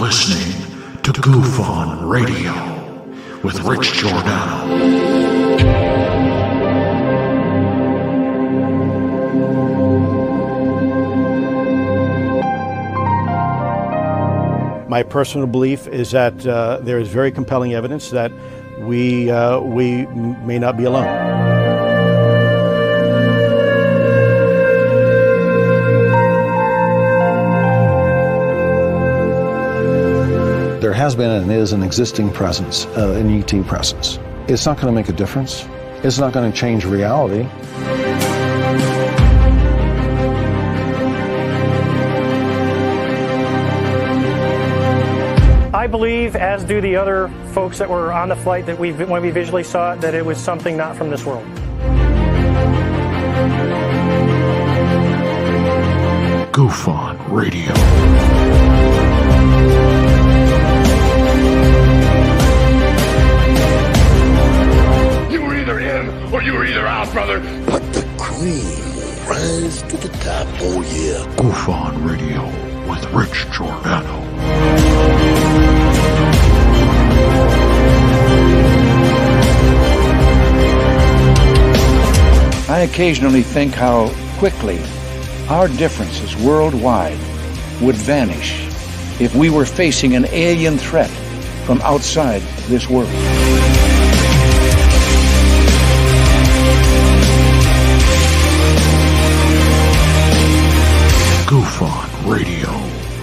listening to Goof On Radio with Rich Giordano. My personal belief is that there is very compelling evidence that we may not be alone. There has been and is an existing presence, an ET presence. It's not going to make a difference. It's not going to change reality. I believe, as do the other folks that were on the flight, that when we visually saw it, that it was something not from this world. Goof On Radio. You were either in or you were either out, brother. But the cream will rise to the top, oh yeah. Goof On Radio with Rich Giordano. I occasionally think how quickly our differences worldwide would vanish if we were facing an alien threat from outside this world. Goof On Radio.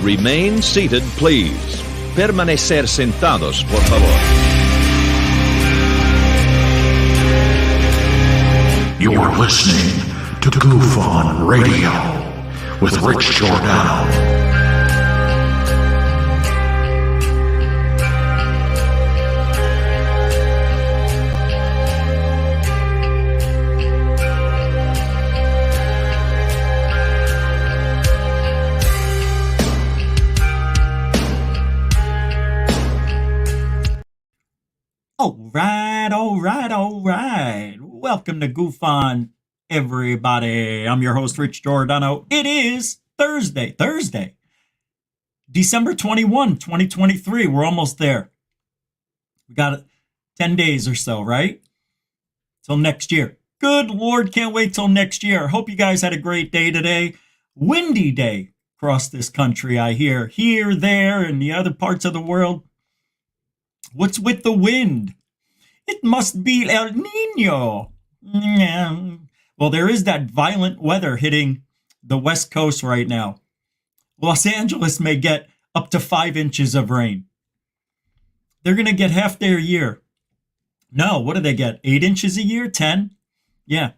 Remain seated, please. Permanecer sentados, por favor. You're listening to Goof On Radio with Rich Giordano. All right. Welcome to Goof On, everybody. I'm your host, Rich Giordano. It is Thursday, December 21, 2023. We're almost there. We got 10 days or so, right? Till next year. Good Lord, can't wait till next year. Hope you guys had a great day today. Windy day across this country, I hear. Here, there, and the other parts of the world. What's with the wind? It must be El Nino. Well, there is that violent weather hitting the West Coast right now. Los Angeles may get up to 5 inches of rain. They're going to get half their year. No, what do they get? 8 inches a year? 10? Yeah,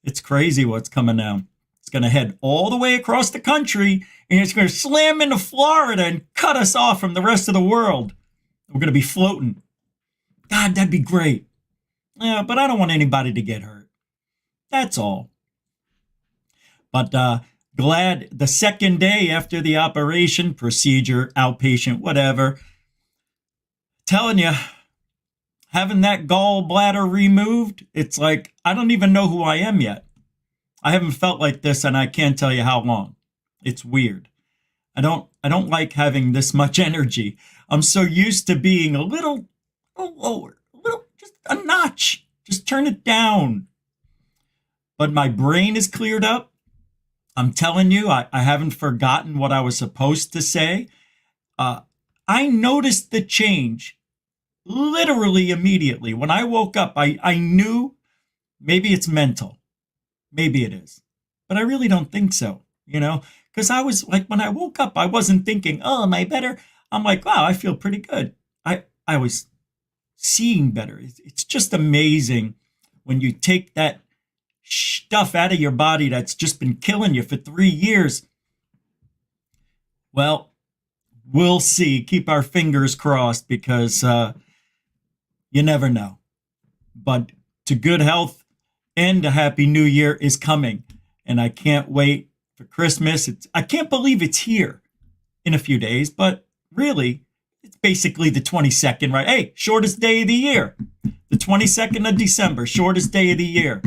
it's crazy what's coming down. It's going to head all the way across the country, and it's going to slam into Florida and cut us off from the rest of the world. We're going to be floating. God, that'd be great. Yeah, but I don't want anybody to get hurt. That's all. But glad the second day after the operation, procedure, outpatient, whatever. Telling you, having that gallbladder removed, it's like, I don't even know who I am yet. I haven't felt like this, and I can't tell you how long. It's weird. I don't like having this much energy. I'm so used to being a little lower, just a notch. Just turn it down. But my brain is cleared up. I'm telling you, I haven't forgotten what I was supposed to say. I noticed the change literally immediately. When I woke up, I knew maybe it's mental. Maybe it is. But I really don't think so, because I was like, when I woke up, I wasn't thinking, oh, am I better? I'm like, wow, I feel pretty good. I was seeing better. It's just amazing when you take that stuff out of your body that's just been killing you for 3 years. Well, we'll see. Keep our fingers crossed, because you never know. But to good health and a happy new year is coming. And I can't wait for Christmas. I can't believe it's here in a few days, but really, it's basically the 22nd, right? Hey, shortest day of the year. The 22nd of December, shortest day of the year.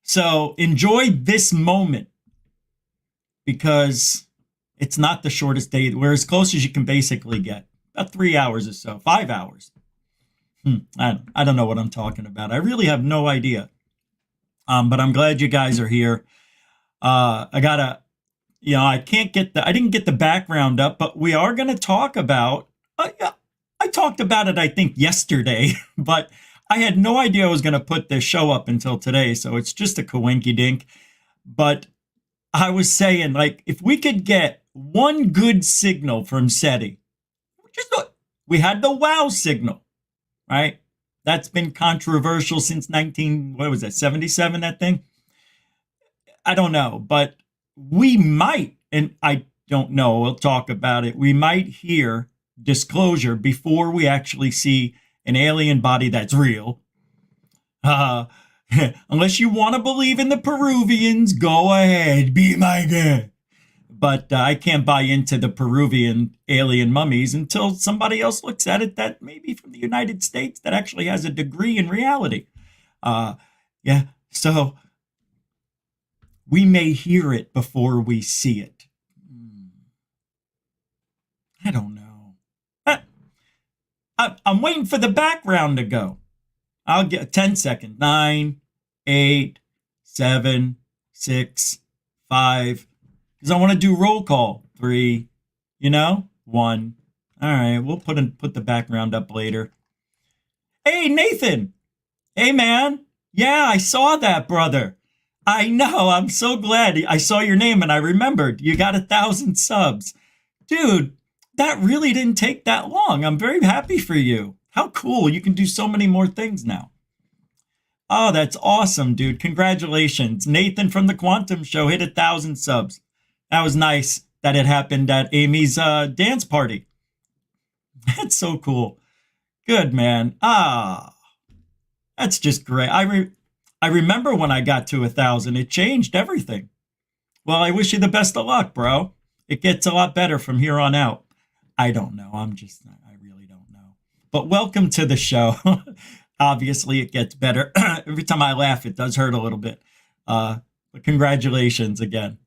So enjoy this moment, because It's not the shortest day. We're as close as you can basically get. About 3 hours or so, 5 hours. I don't know what I'm talking about. I really have no idea. But I'm glad you guys are here. I didn't get the background up, but we are going to talk about, I talked about it, I think, yesterday, but I had no idea I was going to put this show up until today. So it's just a coinky dink. But I was saying, like, if we could get one good signal from SETI, we had the wow signal, right? That's been controversial since 77, that thing? I don't know, but we might, and I don't know, we'll talk about it. We might hear disclosure before we actually see an alien body that's real. Unless you want to believe in the Peruvians, go ahead, be my guest. But I can't buy into the Peruvian alien mummies until somebody else looks at it that maybe from the United States that actually has a degree in reality. So we may hear it before we see it. I don't know. I'm waiting for the background to go. I'll get 10 seconds. 9, 8, 7, 6, 5. Because I want to do roll call. 3, 1. All right, we'll put the background up later. Hey, Nathan. Hey, man. Yeah, I saw that, brother. I know. I'm so glad. I saw your name and I remembered. You got 1,000 subs. Dude, that really didn't take that long. I'm very happy for you. How cool. You can do so many more things now. Oh, that's awesome, dude. Congratulations. Nathan from the Quantum Show hit 1,000 subs. That was nice that it happened at Amy's dance party. That's so cool. Good, man. That's just great. I remember when I got to 1,000, it changed everything. Well, I wish you the best of luck, bro. It gets a lot better from here on out. I don't know. I really don't know. But welcome to the show. Obviously, it gets better. Every time I laugh, it does hurt a little bit. But congratulations again.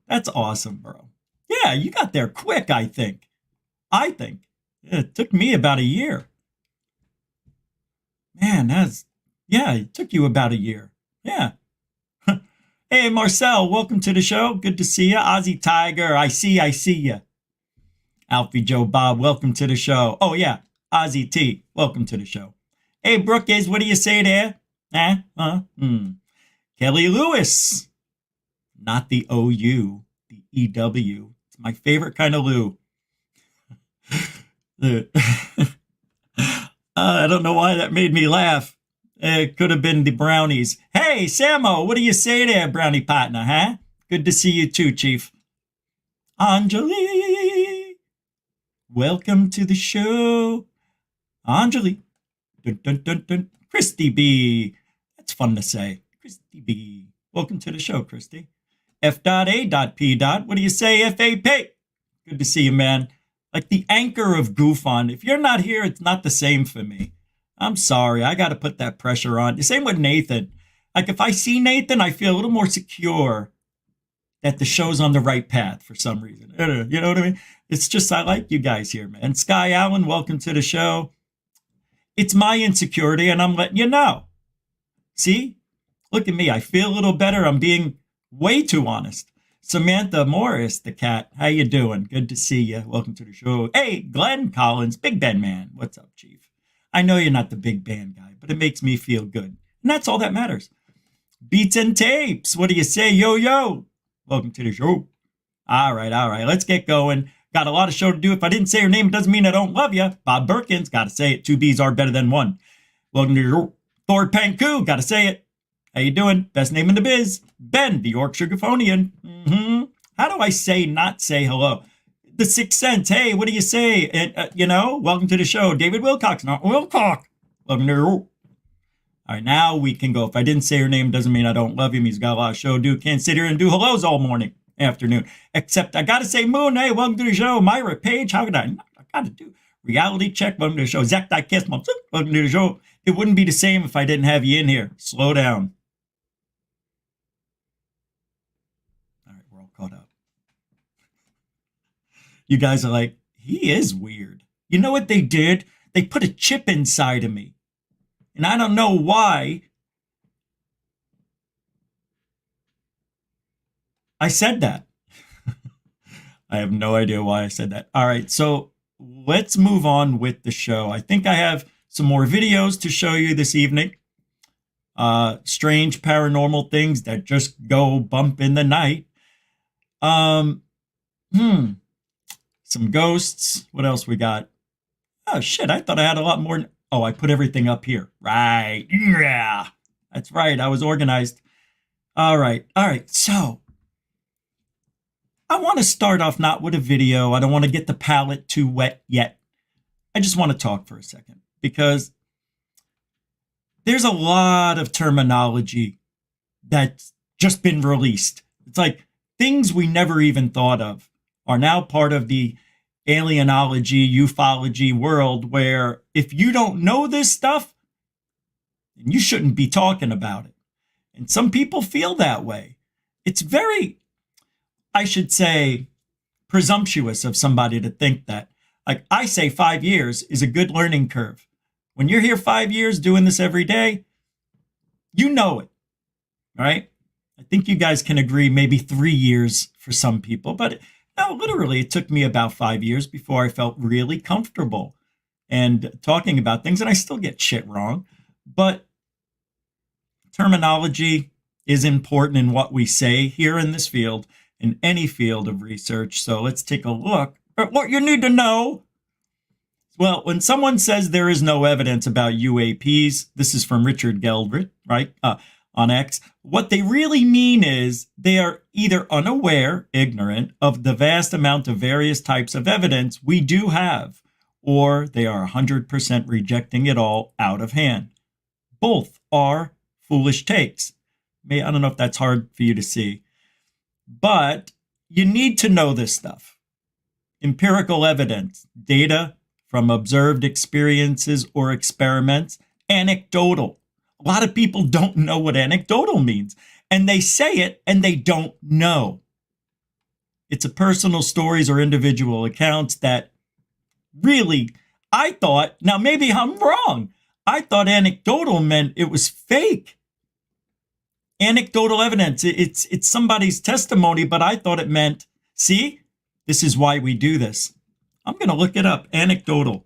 That's awesome, bro. Yeah, you got there quick, I think. It took me about a year. Man, it took you about a year. Yeah. Hey, Marcel, welcome to the show. Good to see you. Ozzy Tiger, I see you. Alfie Joe Bob, welcome to the show. Oh, yeah, Ozzy T, welcome to the show. Hey, Brookes, what do you say there? Kelly Lewis. Not the OU, the EW. It's my favorite kind of Lou. I don't know why that made me laugh. It could have been the brownies. Hey, Samo, what do you say there, brownie partner, huh? Good to see you too, Chief. Anjali, welcome to the show. Anjali. Dun, dun, dun, dun. Christy B. That's fun to say. Christy B. Welcome to the show, Christy. F.A.P. What do you say, FAP? Good to see you, man. Like the anchor of Goof On. If you're not here, it's not the same for me. I'm sorry. I got to put that pressure on. The same with Nathan. Like if I see Nathan, I feel a little more secure that the show's on the right path for some reason. You know what I mean? It's just, I like you guys here, man. Sky Allen, welcome to the show. It's my insecurity, and I'm letting you know. See? Look at me. I feel a little better. I'm being way too honest. Samantha Morris, the cat. How you doing? Good to see you. Welcome to the show. Hey, Glenn Collins, Big Ben man. What's up, Chief? I know you're not the big band guy, but it makes me feel good. And that's all that matters. Beats and Tapes. What do you say? Yo. Welcome to the show. All right. Let's get going. Got a lot of show to do. If I didn't say your name, it doesn't mean I don't love you. Bob Birkins, got to say it. 2 B's are better than 1. Welcome to the show. Thor Panku, got to say it. How you doing? Best name in the biz. Ben, the Yorkshire Gaffonian. How do I not say hello? The Sixth Sense. Hey, what do you say? Welcome to the show. David Wilcox, not Wilcox. Welcome to the show. All right, now we can go. If I didn't say your name, doesn't mean I don't love him. He's got a lot of show to do. Can't sit here and do hellos all morning, afternoon. Except I got to say Moon. Hey, welcome to the show. Myra Page, how could I got to do reality check. Welcome to the show. Zach Kiss, welcome to the show. It wouldn't be the same if I didn't have you in here. Slow down. All right, we're all caught up. You guys are like, he is weird. You know what they did? They put a chip inside of me. And I don't know why I said that. I have no idea why I said that. All right, so let's move on with the show. I think I have some more videos to show you this evening. Strange paranormal things that just go bump in the night. Some ghosts. What else we got? Oh, shit, I thought I had a lot more. Oh, I put everything up here. Right. Yeah, that's right. I was organized. All right. So I want to start off not with a video. I don't want to get the palate too wet yet. I just want to talk for a second because there's a lot of terminology that's just been released. It's like things we never even thought of are now part of the alienology, ufology world, where if you don't know this stuff, then you shouldn't be talking about it. And some people feel that way. It's very, I should say, presumptuous of somebody to think that. Like I say, 5 years is a good learning curve. When you're here 5 years doing this every day, you know it, right? I think you guys can agree maybe 3 years for some people, but no, literally it took me about 5 years before I felt really comfortable and talking about things, and I still get shit wrong, but terminology is important in what we say here in this field, in any field of research. So let's take a look at what you need to know. Well, when someone says there is no evidence about UAPs, this is from Richard Geldrich, right, on X. What they really mean is they are either unaware, ignorant of the vast amount of various types of evidence we do have, or they are 100% rejecting it all out of hand. Both are foolish takes. I don't know if that's hard for you to see, but you need to know this stuff. Empirical evidence, data from observed experiences or experiments, anecdotal. A lot of people don't know what anecdotal means, and they say it and they don't know. It's a personal stories or individual accounts that really, I thought, now maybe I'm wrong. I thought anecdotal meant it was fake. Anecdotal evidence, it's somebody's testimony, but I thought it meant, see, this is why we do this. I'm going to look it up, anecdotal.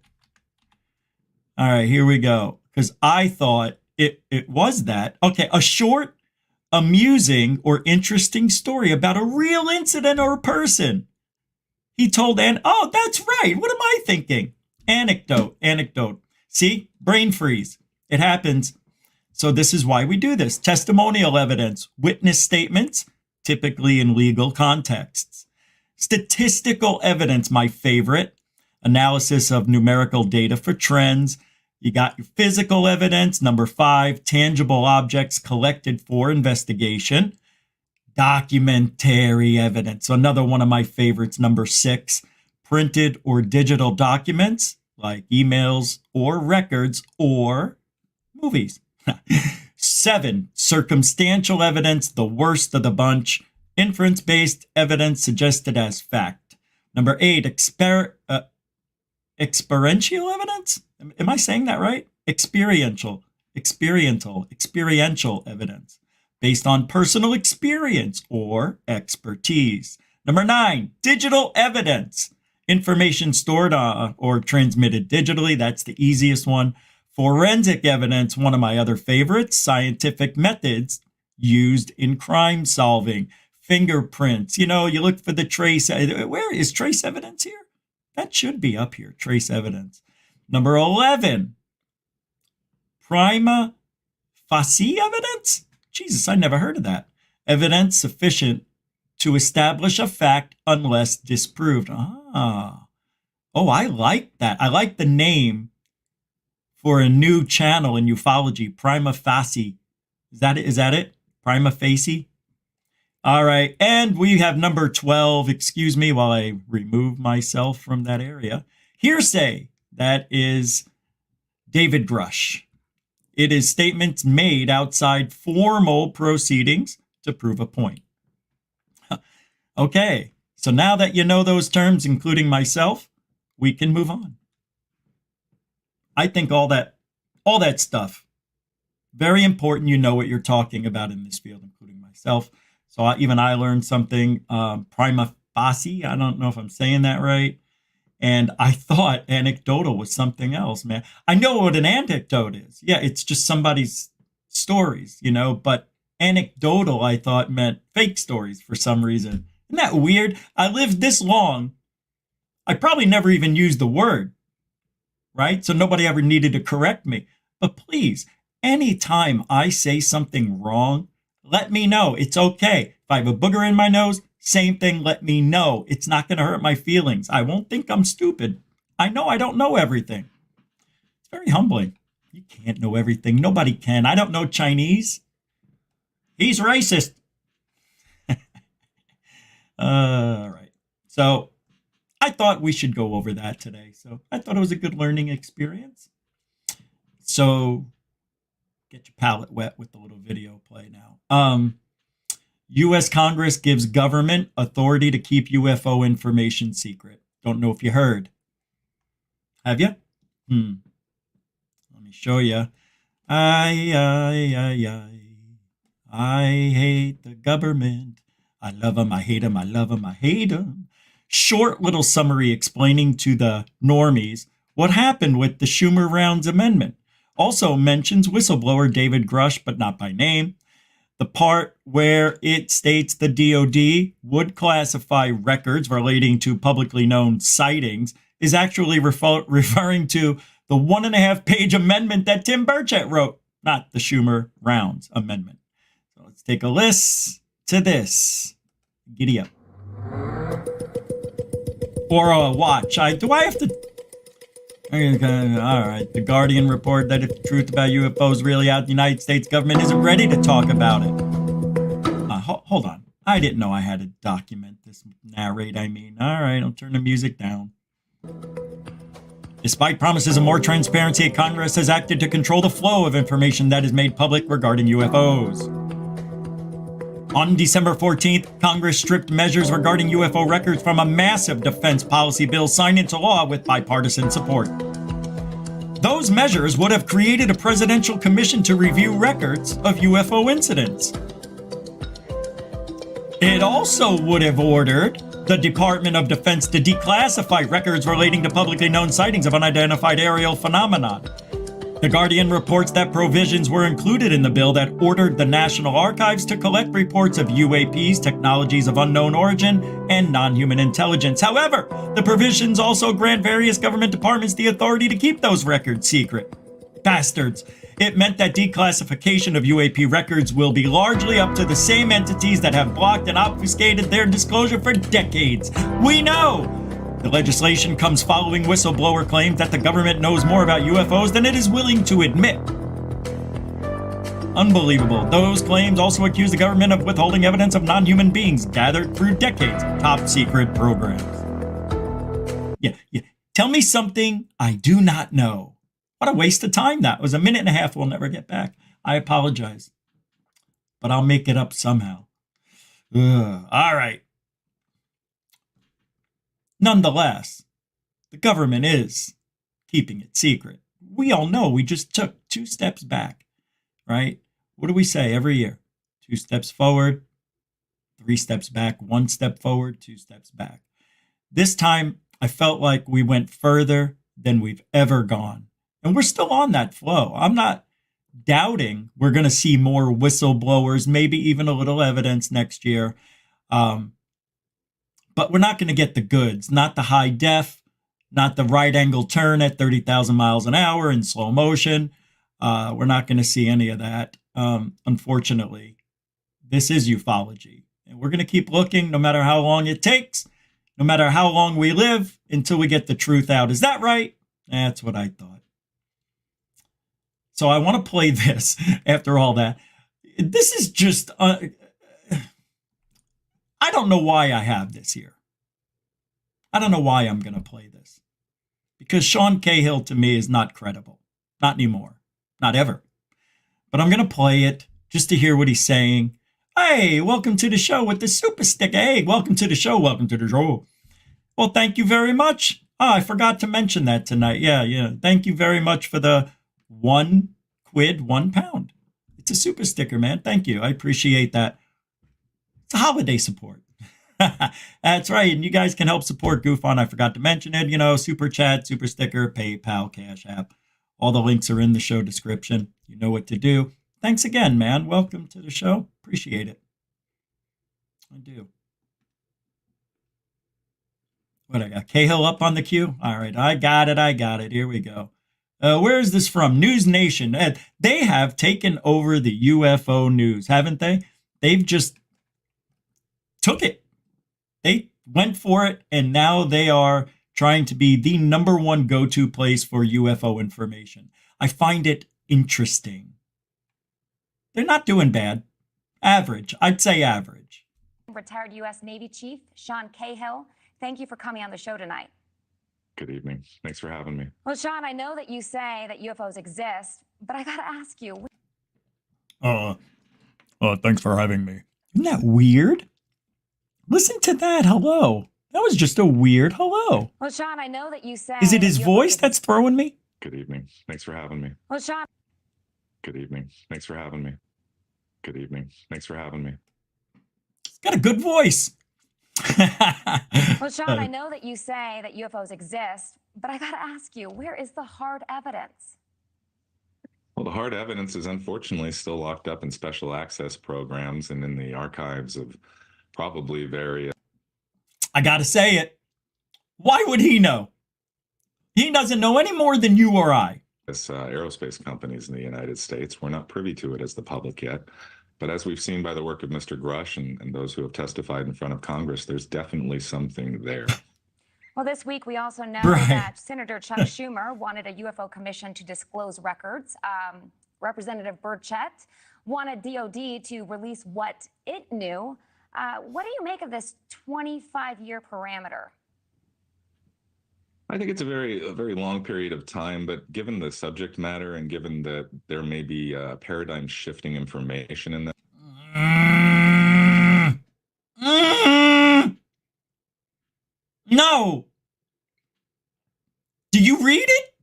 All right, here we go, because I thought it was that. Okay, a short, amusing, or interesting story about a real incident or a person. He told, oh, that's right. What am I thinking? Anecdote. See, brain freeze. It happens. So this is why we do this. Testimonial evidence, witness statements, typically in legal contexts. Statistical evidence, my favorite. Analysis of numerical data for trends. You got your physical evidence. Number 5, tangible objects collected for investigation. Documentary evidence. Another one of my favorites, number 6, printed or digital documents like emails or records or movies. 7, circumstantial evidence, the worst of the bunch. Inference-based evidence suggested as fact. Number 8, experiential evidence? Am I saying that right? Experiential evidence based on personal experience or expertise. Number 9, digital evidence. Information stored or transmitted digitally. That's the easiest one. Forensic evidence, one of my other favorites. Scientific methods used in crime solving. Fingerprints. You look for the trace. Where is trace evidence here? That should be up here, trace evidence. Number 11, prima facie evidence? Jesus, I never heard of that. Evidence sufficient to establish a fact unless disproved. Oh, I like that. I like the name for a new channel in ufology, prima facie. Is that it? Prima facie? All right, and we have number 12. Excuse me while I remove myself from that area. Hearsay. That is David Grush. It is statements made outside formal proceedings to prove a point. Okay, so So now that you know those terms, including myself, we can move on. I think all that stuff, very important. You know what you're talking about in this field, including myself. So I learned something, prima facie. I don't know if I'm saying that right. And I thought anecdotal was something else, man. I know what an anecdote is. Yeah, it's just somebody's stories, but anecdotal, I thought, meant fake stories for some reason. Isn't that weird? I lived this long. I probably never even used the word, right? So nobody ever needed to correct me. But please, anytime I say something wrong, let me know. It's okay. If I have a booger in my nose, same thing, let me know. It's not going to hurt my feelings. I won't think I'm stupid. I know I don't know everything. It's very humbling. You can't know everything. Nobody can. I don't know Chinese. He's racist. All right. So I thought we should go over that today. So I thought it was a good learning experience. So get your palate wet with the little video play now. U.S. Congress gives government authority to keep UFO information secret. Don't know if you heard. Have you? Let me show you. I hate the government. I love them, I hate them, I love them, I hate them. Short little summary explaining to the normies what happened with the Schumer-Rounds amendment. Also mentions whistleblower David Grush, but not by name. The part where it states the DOD would classify records relating to publicly known sightings is actually referring to the 1.5-page amendment that Tim Burchett wrote, not the Schumer-Rounds amendment. So let's take a listen to this. Giddy up. Or a watch. Do I have to... All right. The Guardian report that if the truth about UFOs really out, the United States government isn't ready to talk about it. Hold on. I didn't know I had to document this. Narrate, I mean. All right, I'll turn the music down. Despite promises of more transparency, Congress has acted to control the flow of information that is made public regarding UFOs. On December 14th, Congress stripped measures regarding UFO records from a massive defense policy bill signed into law with bipartisan support. Those measures would have created a presidential commission to review records of UFO incidents. It also would have ordered the Department of Defense to declassify records relating to publicly known sightings of unidentified aerial phenomena. The Guardian reports that provisions were included in the bill that ordered the National Archives to collect reports of UAPs, technologies of unknown origin, and non-human intelligence. However, the provisions also grant various government departments the authority to keep those records secret. Bastards. It meant that declassification of UAP records will be largely up to the same entities that have blocked and obfuscated their disclosure for decades. We know! The legislation comes following whistleblower claims that the government knows more about UFOs than it is willing to admit. Unbelievable. Those claims also accuse the government of withholding evidence of non-human beings gathered through decades of top-secret programs. Yeah. Tell me something I do not know. What a waste of time that was. 1.5 minutes we'll never get back. I apologize. But I'll make it up somehow. All right. Nonetheless, the government is keeping it secret. We all know we just took 2 steps back, right? What do we say every year? 2 steps forward, 3 steps back, 1 step forward, 2 steps back. This time, I felt like we went further than we've ever gone. And we're still on that flow. I'm not doubting we're going to see more whistleblowers, maybe even a little evidence next year. But we're not going to get the goods, not the high def, not the right angle turn at 30,000 miles an hour in slow motion. We're not going to see any of that. Unfortunately, this is ufology. And we're going to keep looking no matter how long it takes, no matter how long we live until we get the truth out. Is that right? That's what I thought. So I want to play this after all that. This is just... I don't know why I have this here. I don't know why I'm going to play this. Because Sean Cahill to me is not credible. Not anymore. Not ever. But I'm going to play it just to hear what he's saying. Hey, welcome to the show with the super sticker. Hey, welcome to the show. Welcome to the show. Well, thank you very much. Oh, I forgot to mention that tonight. Yeah. Thank you very much for the £1, £1. It's a super sticker, man. Thank you. I appreciate that. It's a holiday support. That's right. And you guys can help support GoofOn. I forgot to mention it. You know, super chat, super sticker, PayPal, Cash App. All the links are in the show description. You know what to do. Thanks again, man. Welcome to the show. Appreciate it. I do. What, I got Cahill up on the queue? All right, I got it. Here we go. Where is this from? News Nation. They have taken over the UFO news, haven't they? They've just took it. They went for it, and now they are trying to be the #1 go-to place for UFO information. I find it interesting. They're not doing bad. Average. I'd say average. Retired U.S. Navy Chief Sean Cahill, thank you for coming on the show tonight. Good evening. Thanks for having me. Well, Sean, I know that you say that UFOs exist, but I got to ask you. Thanks for having me. Isn't that weird? Listen to that. Hello. That was just a weird hello. Well, Sean, I know that you say. Is it his voice that's throwing me? Good evening. Thanks for having me. Well, Sean. Good evening. Thanks for having me. Good evening. Thanks for having me. He's got a good voice. Well, Sean, I know that you say that UFOs exist, but I got to ask you, where is the hard evidence? Well, the hard evidence is unfortunately still locked up in special access programs and in the archives of probably various. I got to say it. Why would he know? He doesn't know any more than you or I. Aerospace companies in the United States. We're not privy to it as the public yet. But as we've seen by the work of Mr. Grush and those who have testified in front of Congress, there's definitely something there. Well, this week we also know that Senator Chuck Schumer wanted a UFO commission to disclose records. Representative Burchett wanted DOD to release what it knew. What do you make of this 25-year parameter? I think it's a very long period of time, but given the subject matter and given that there may be paradigm shifting information in that. No. Do you read it?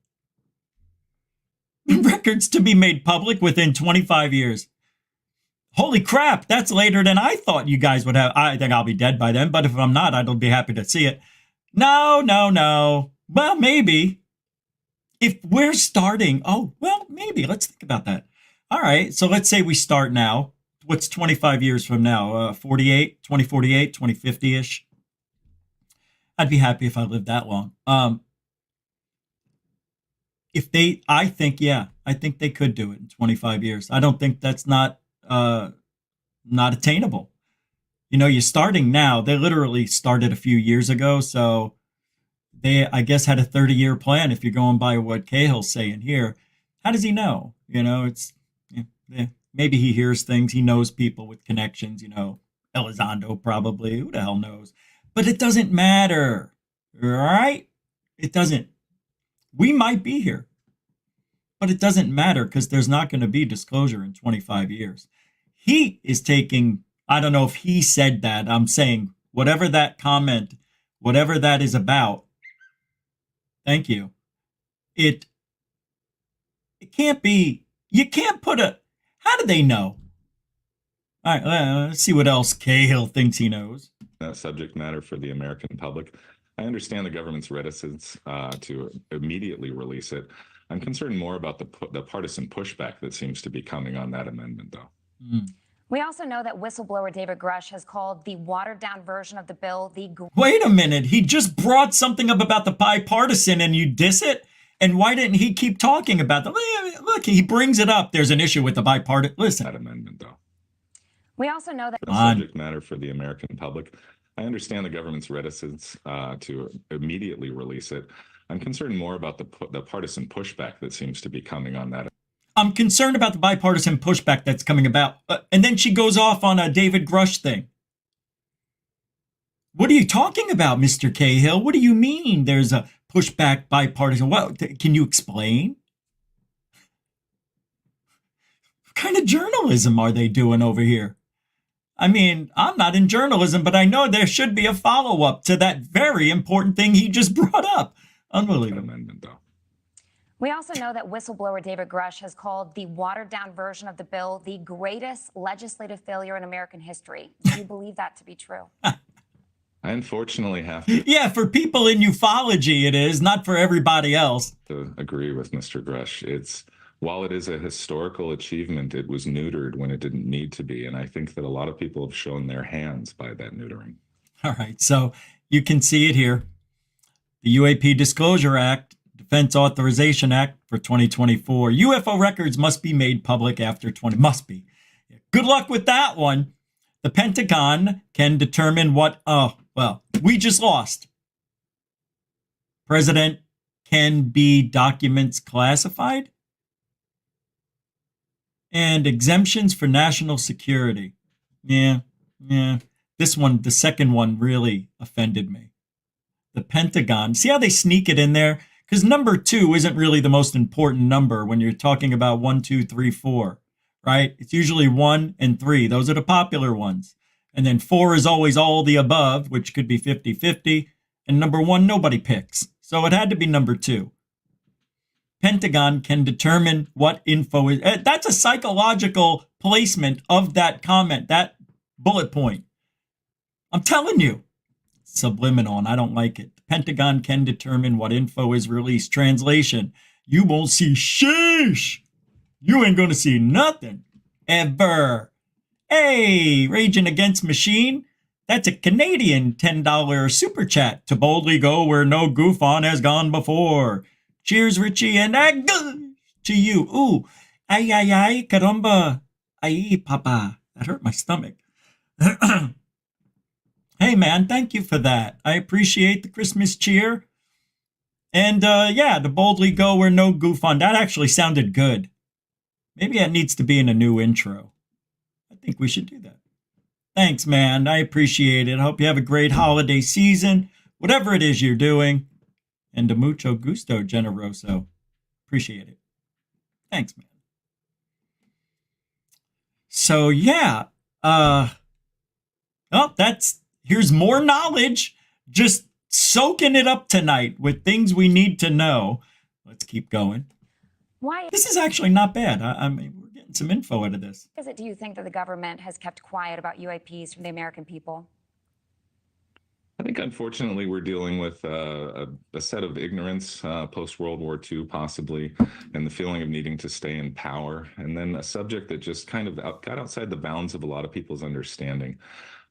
Records to be made public within 25 years. Holy crap, that's later than I thought you guys would have. I think I'll be dead by then, but if I'm not, I'll be happy to see it. No. Well, maybe. If we're starting, maybe. Let's think about that. All right, so let's say we start now. What's 25 years from now? 2048, 2050-ish? I'd be happy if I lived that long. I think they could do it in 25 years. I don't think that's not attainable. You know, you're starting now. They literally started a few years ago, so they, I guess, had a 30-year plan. If you're going by what Cahill's saying here, how does he know? You know, maybe he hears things. He knows people with connections. You know, Elizondo probably. Who the hell knows? But it doesn't matter, right? It doesn't. We might be here, but it doesn't matter because there's not going to be disclosure in 25 years. He is taking, I don't know if he said that. I'm saying whatever that comment, whatever that is about, thank you. It can't be, you can't put how do they know? All right, let's see what else Cahill thinks he knows. Subject matter for the American public. I understand the government's reticence to immediately release it. I'm concerned more about the partisan pushback that seems to be coming on that amendment, though. We also know that whistleblower David Grush has called the watered-down version of the bill the... Wait a minute. He just brought something up about the bipartisan and you diss it? And why didn't he keep talking about that? Look, he brings it up. There's an issue with the bipartisan... Listen. That amendment, though. We also know that... Subject matter for the American public. I understand the government's reticence to immediately release it. I'm concerned more about the partisan pushback that seems to be coming on that. I'm concerned about the bipartisan pushback that's coming about. And then she goes off on a David Grush thing. What are you talking about, Mr. Cahill? What do you mean there's a pushback bipartisan? Well, can you explain? What kind of journalism are they doing over here? I mean, I'm not in journalism, but I know there should be a follow-up to that very important thing he just brought up. Unbelievable. Amendment, though. We also know that whistleblower David Grush has called the watered-down version of the bill the greatest legislative failure in American history. Do you believe that to be true? I unfortunately have to. Yeah, for people in ufology, it is, not for everybody else. To agree with Mr. Grush. While it is a historical achievement, it was neutered when it didn't need to be. And I think that a lot of people have shown their hands by that neutering. All right, so you can see it here. The UAP Disclosure Act, Defense Authorization Act for 2024. UFO records must be made public after 20. Must be. Good luck with that one. The Pentagon can determine what. Oh, well, we just lost. President can be documents classified. And exemptions for national security. Yeah. This one, the second one, really offended me. The Pentagon. See how they sneak it in there? Because number 2 isn't really the most important number when you're talking about 1, 2, 3, 4, right? It's usually 1 and 3. Those are the popular ones. And then 4 is always all the above, which could be 50-50. And number 1, nobody picks. So it had to be number 2. Pentagon can determine what info is. That's a psychological placement of that comment, that bullet point. I'm telling you. Subliminal, and I don't like it. The Pentagon can determine what info is released. Translation, you won't see sheesh. You ain't going to see nothing. Ever. Hey, Raging Against Machine. That's a Canadian $10 super chat to boldly go where no goof on has gone before. Cheers, Richie, and to you. Ooh, ay, caramba. Ay, papa. That hurt my stomach. Hey, man, thank you for that. I appreciate the Christmas cheer. And, yeah, to boldly go where no goof on. That actually sounded good. Maybe that needs to be in a new intro. I think we should do that. Thanks, man. I appreciate it. I hope you have a great holiday season, whatever it is you're doing. And de mucho gusto, generoso. Appreciate it. Thanks, man. So, yeah. Here's more knowledge. Just soaking it up tonight with things we need to know. Let's keep going. Why? This is actually not bad. I mean, we're getting some info out of this. Is it, do you think, that the government has kept quiet about UAPs from the American people? I think, unfortunately, we're dealing with a set of ignorance post-World War II, possibly, and the feeling of needing to stay in power, and then a subject that just kind of got outside the bounds of a lot of people's understanding.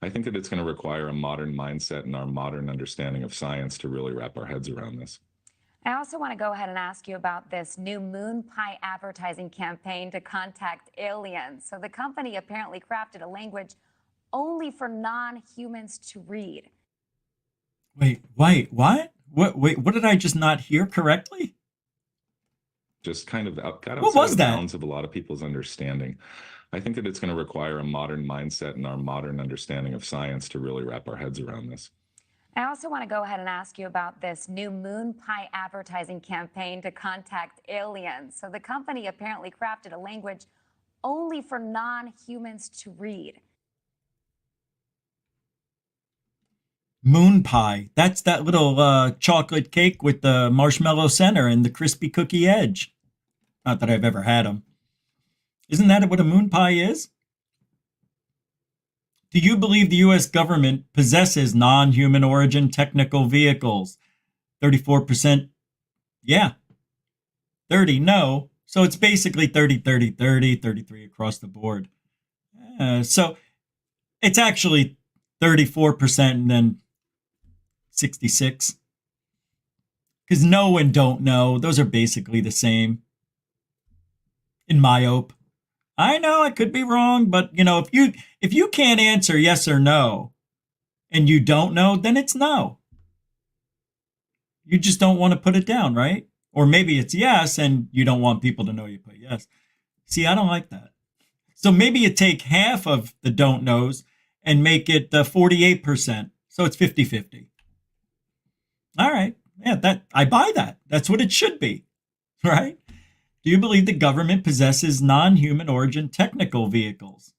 I think that it's going to require a modern mindset and our modern understanding of science to really wrap our heads around this. I also want to go ahead and ask you about this new moon pie advertising campaign to contact aliens. So the company apparently crafted a language only for non-humans to read. Wait, what? Wait, what did I just not hear correctly? Just kind of got outside the bounds of a lot of people's understanding. I think that it's going to require a modern mindset and our modern understanding of science to really wrap our heads around this. I also want to go ahead and ask you about this new moon pie advertising campaign to contact aliens. So the company apparently crafted a language only for non-humans to read. Moon pie. That's that little chocolate cake with the marshmallow center and the crispy cookie edge. Not that I've ever had them. Isn't that what a moon pie is? Do you believe the U.S. government possesses non-human origin technical vehicles? 34%, yeah. 30, no. So it's basically 30, 30, 30, 33 across the board. So it's actually 34% and then 66. Because know and don't know, those are basically the same. In my op. I know I could be wrong, but you know, if you can't answer yes or no and you don't know, then it's no. You just don't want to put it down, right? Or maybe it's yes and you don't want people to know you put yes. See, I don't like that. So maybe you take half of the don't knows and make it 48%. So it's 50-50. All right. Yeah, I buy that. That's what it should be, right? Do you believe the government possesses non-human origin technical vehicles?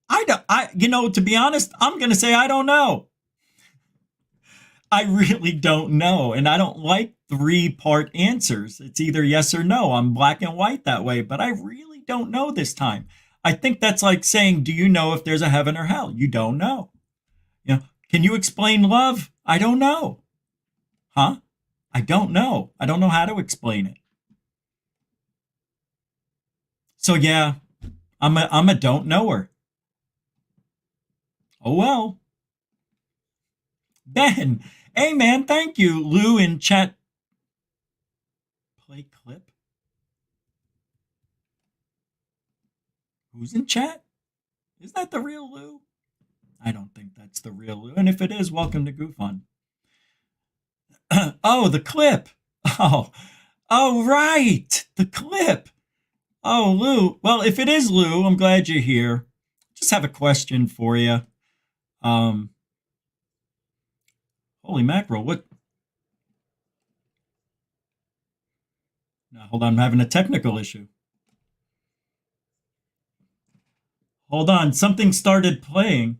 To be honest, I'm going to say I don't know. I really don't know. And I don't like 3-part answers. It's either yes or no. I'm black and white that way, but I really don't know this time. I think that's like saying, do you know if there's a heaven or hell? You don't know. Can you explain love? I don't know. Huh? I don't know. I don't know how to explain it. So yeah, I'm a don't knower. Oh well. Ben, hey man, thank you. Lou in chat. Play clip. Who's in chat? Is that the real Lou? I don't think that's the real Lou. And if it is, welcome to Goof On. Oh, the clip. Oh, right. The clip. Oh, Lou. Well, if it is Lou, I'm glad you're here. Just have a question for you. Holy mackerel. What? Now, hold on. I'm having a technical issue. Hold on. Something started playing.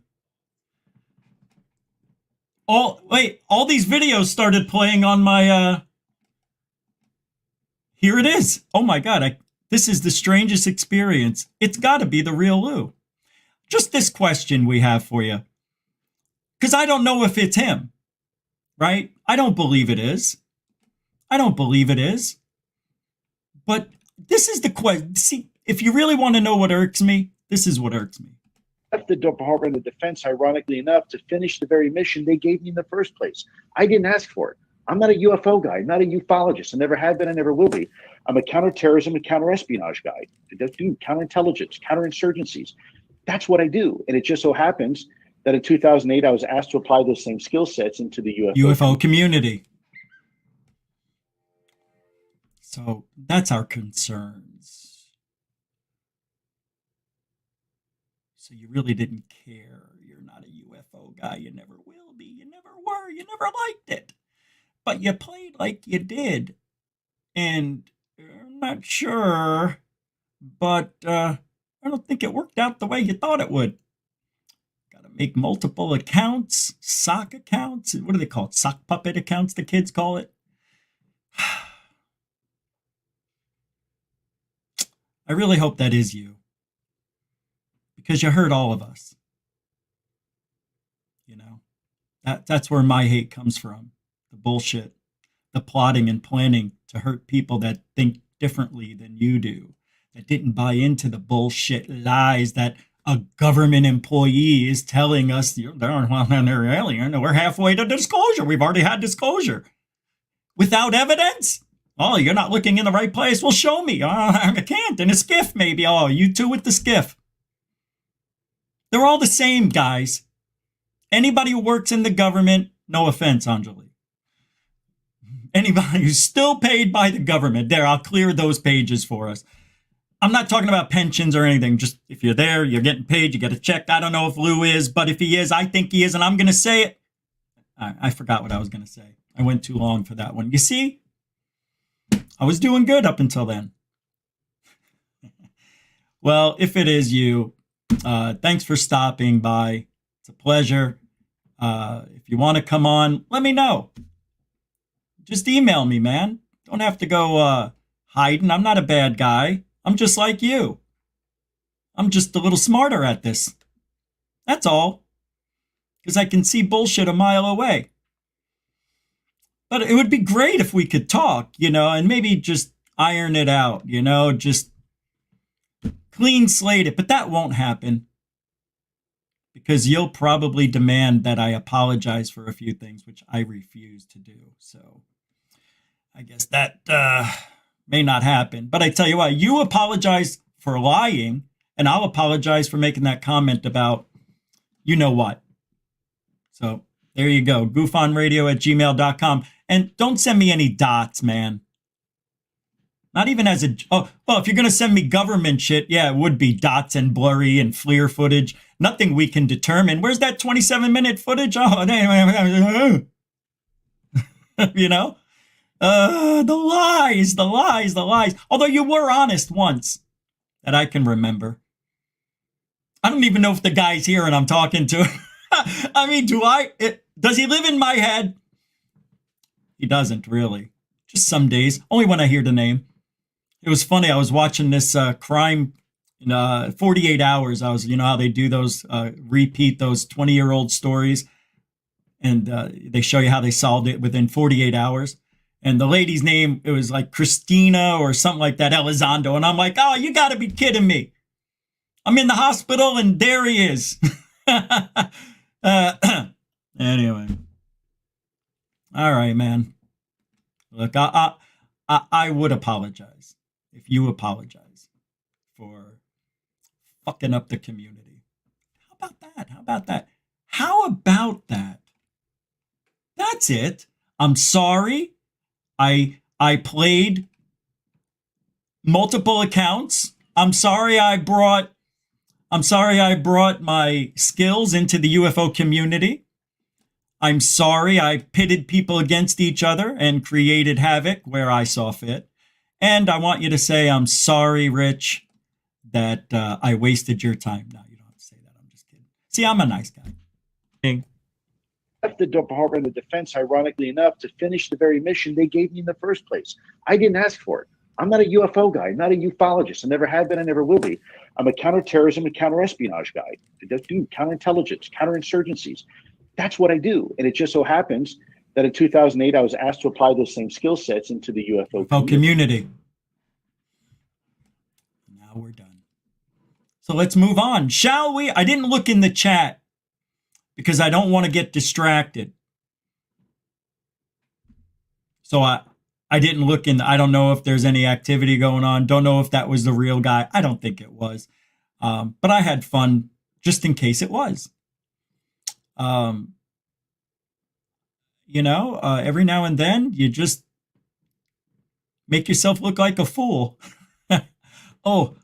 All these videos started playing on my, here it is. Oh my God. This is the strangest experience. It's got to be the real Lou. Just this question we have for you. Because I don't know if it's him, right? I don't believe it is. But this is the question. See, if you really want to know what irks me, this is what irks me. Left the Department of Defense, ironically enough, to finish the very mission they gave me in the first place. I didn't ask for it. I'm not a UFO guy. I'm not a ufologist. I never have been. I never will be. I'm a counterterrorism and counterespionage guy. I do counterintelligence, counterinsurgencies. That's what I do. And it just so happens that in 2008, I was asked to apply those same skill sets into the UFO community. So that's our concerns. So you really didn't care. You're not a UFO guy. You never will be. You never were. You never liked it. But you played like you did. And I'm not sure, but I don't think it worked out the way you thought it would. Got to make multiple accounts, sock accounts. What do they call it? Sock puppet accounts, the kids call it. I really hope that is you. Because you hurt all of us. That's where my hate comes from. The bullshit. The plotting and planning to hurt people that think differently than you do. That didn't buy into the bullshit lies that a government employee is telling us they're alien. We're halfway to disclosure. We've already had disclosure. Without evidence? Oh, you're not looking in the right place. Well, show me. I can't. In a skiff, maybe. Oh, you two with the skiff. They're all the same, guys. Anybody who works in the government, no offense, Anjali. Anybody who's still paid by the government, there, I'll clear those pages for us. I'm not talking about pensions or anything. Just if you're there, you're getting paid, you get a check. I don't know if Lou is, but if he is, I think he is, and I'm going to say it. I forgot what I was going to say. I went too long for that one. You see, I was doing good up until then. Well, if it is you, thanks for stopping by. It's a pleasure. If you want to come on, let me know. Just email me, man. Don't have to go hiding. I'm not a bad guy. I'm just like you. I'm just a little smarter at this. That's all. Because I can see bullshit a mile away. But it would be great if we could talk, and maybe just iron it out, just clean slate it. But that won't happen. Because you'll probably demand that I apologize for a few things, which I refuse to do. So I guess that may not happen. But I tell you what, you apologize for lying, and I'll apologize for making that comment about you know what. So there you go. goofonradio@gmail.com. And don't send me any dots, man. Not even as a... Oh, well, if you're going to send me government shit, yeah, it would be dots and blurry and FLIR footage. Nothing we can determine. Where's that 27-minute footage? Oh, the lies. Although you were honest once, that I can remember. I don't even know if the guy's here and I'm talking to him. I mean, does he live in my head? He doesn't really. Just some days, only when I hear the name. It was funny. I was watching this crime in 48 hours. You know how they do those, repeat those 20-year-old stories. And they show you how they solved it within 48 hours. And the lady's name, it was like Christina or something like that, Elizondo. And I'm like, oh, you got to be kidding me. I'm in the hospital and there he is. Anyway. All right, man. Look, I would apologize if you apologize for fucking up the community. How about that? How about that? How about that? That's it. I'm sorry. I played multiple accounts. I'm sorry I brought my skills into the UFO community. I'm sorry I pitted people against each other and created havoc where I saw fit. And I want you to say, I'm sorry, Rich, that I wasted your time. No, you don't have to say that. I'm just kidding. See, I'm a nice guy. Left the Department of Defense, ironically enough, to finish the very mission they gave me in the first place. I didn't ask for it. I'm not a UFO guy. I'm not a ufologist. I never have been. I never will be. I'm a counterterrorism and counterespionage guy. I do counterintelligence, counterinsurgencies. That's what I do. And it just so happens that in 2008, I was asked to apply those same skill sets into the UFO community. Now we're done. So let's move on, shall we? I didn't look in the chat because I don't want to get distracted. So I didn't look in. I don't know if there's any activity going on. Don't know if that was the real guy. I don't think it was. But I had fun just in case it was. Every now and then you just make yourself look like a fool. Oh.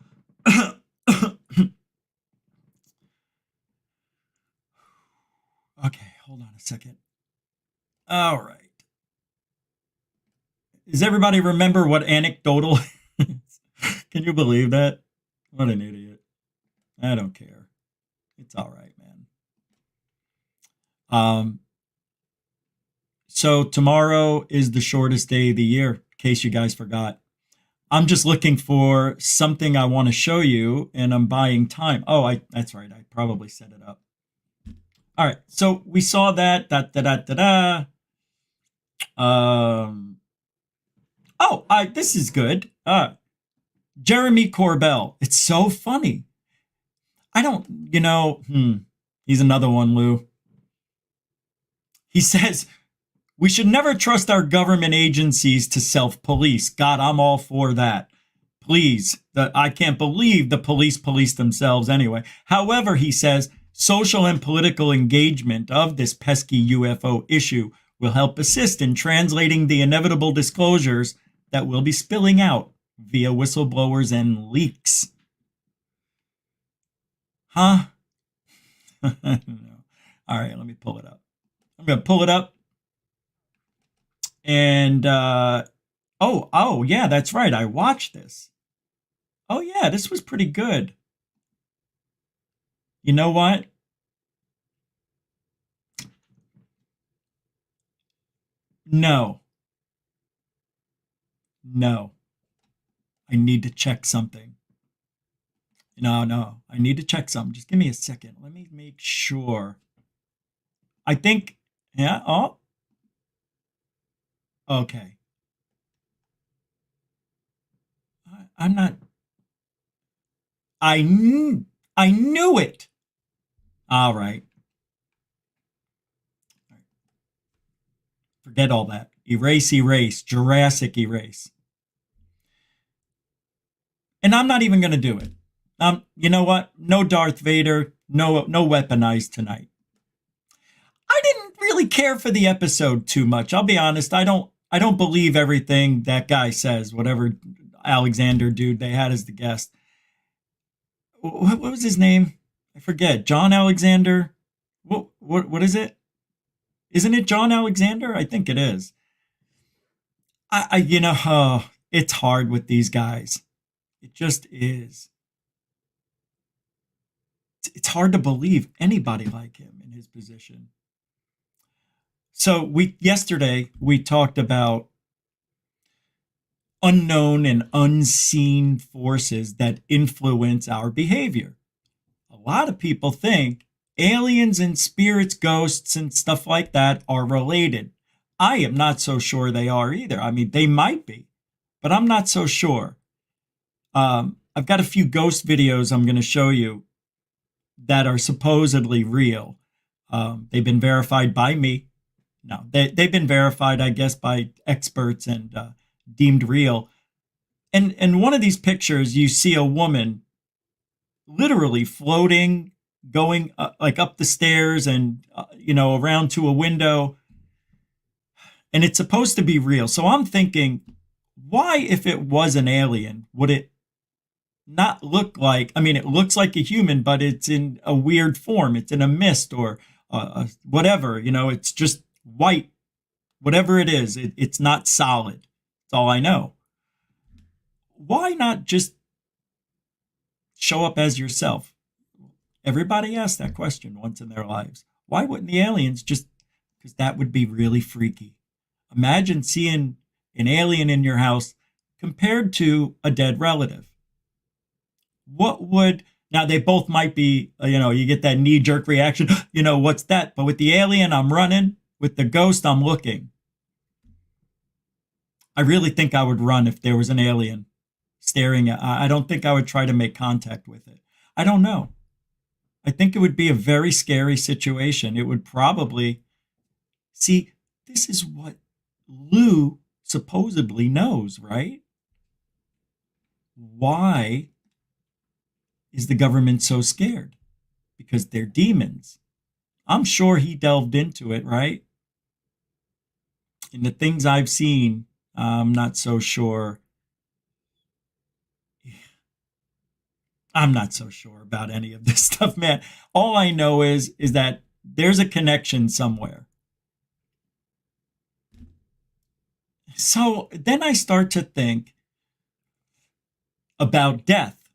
Okay, hold on a second. All right. Does everybody remember what anecdotal is? Can you believe that? What an idiot. I don't care. It's all right, man. So tomorrow is the shortest day of the year, in case you guys forgot. I'm just looking for something I want to show you, and I'm buying time. Oh, that's right. I probably set it up. All right. So we saw that. This is good. Jeremy Corbell. It's so funny. He's another one, Lou. He says, we should never trust our government agencies to self-police. God, I'm all for that. Please. I can't believe the police themselves anyway. However, he says, social and political engagement of this pesky UFO issue will help assist in translating the inevitable disclosures that will be spilling out via whistleblowers and leaks. Huh? No. All right, let me pull it up. I'm going to pull it up. And, yeah, that's right. I watched this. Oh, yeah, this was pretty good. You know what? No. I need to check something. No. I need to check something. Just give me a second. Let me make sure. I think, yeah, oh. Okay. I'm not. I knew it. All right. Forget all that. Erase. Jurassic erase. And I'm not even going to do it. You know what? No Darth Vader. No weaponized tonight. I didn't really care for the episode too much. I'll be honest. I don't believe everything that guy says. Whatever Alexander dude they had as the guest. What was his name? I forget. John Alexander. What is it? Isn't it John Alexander? I think it is. It's hard with these guys. It just is. It's hard to believe anybody like him in his position. So yesterday we talked about unknown and unseen forces that influence our behavior. A lot of people think aliens and spirits, ghosts, and stuff like that are related. I am not so sure they are either. I mean, they might be, but I'm not so sure. I've got a few ghost videos I'm going to show you that are supposedly real. They've been verified by me. No, they've been verified, I guess, by experts and deemed real. And one of these pictures, you see a woman literally floating, going like up the stairs and, around to a window. And it's supposed to be real. So I'm thinking, why, if it was an alien, would it not look like, I mean, it looks like a human, but it's in a weird form. It's in a mist or whatever, it's just white, whatever it is. It's not solid. That's all I know. Why not just show up as yourself? Everybody asks that question once in their lives. Why wouldn't the aliens just, because that would be really freaky. Imagine seeing an alien in your house compared to a dead relative. Now they both might be, you get that knee-jerk reaction, what's that? But with the alien, I'm running. With the ghost, I'm looking. I really think I would run if there was an alien staring at. I don't think I would try to make contact with it. I don't know. I think it would be a very scary situation. It would probably, see, this is what Lou supposedly knows, right? Why is the government so scared? Because they're demons. I'm sure he delved into it, right? In the things I've seen, I'm not so sure. I'm not so sure about any of this stuff, man. All I know is that there's a connection somewhere. So then I start to think about death.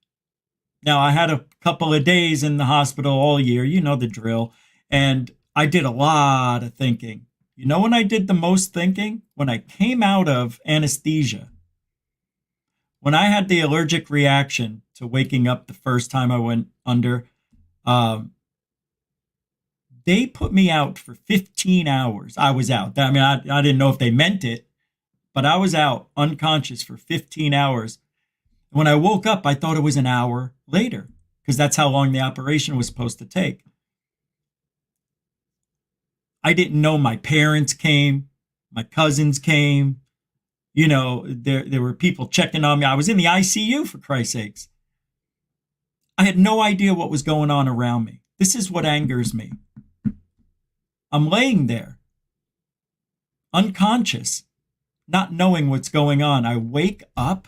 Now, I had a couple of days in the hospital all year, you know the drill, and I did a lot of thinking. You know when I did the most thinking? When I came out of anesthesia. When I had the allergic reaction to waking up the first time I went under, they put me out for 15 hours. I was out. I mean, I didn't know if they meant it, but I was out unconscious for 15 hours. When I woke up, I thought it was an hour later because that's how long the operation was supposed to take. I didn't know my parents came, my cousins came. There were people checking on me. I was in the ICU, for Christ's sakes. I had no idea what was going on around me. This is what angers me. I'm laying there, unconscious, not knowing what's going on. I wake up,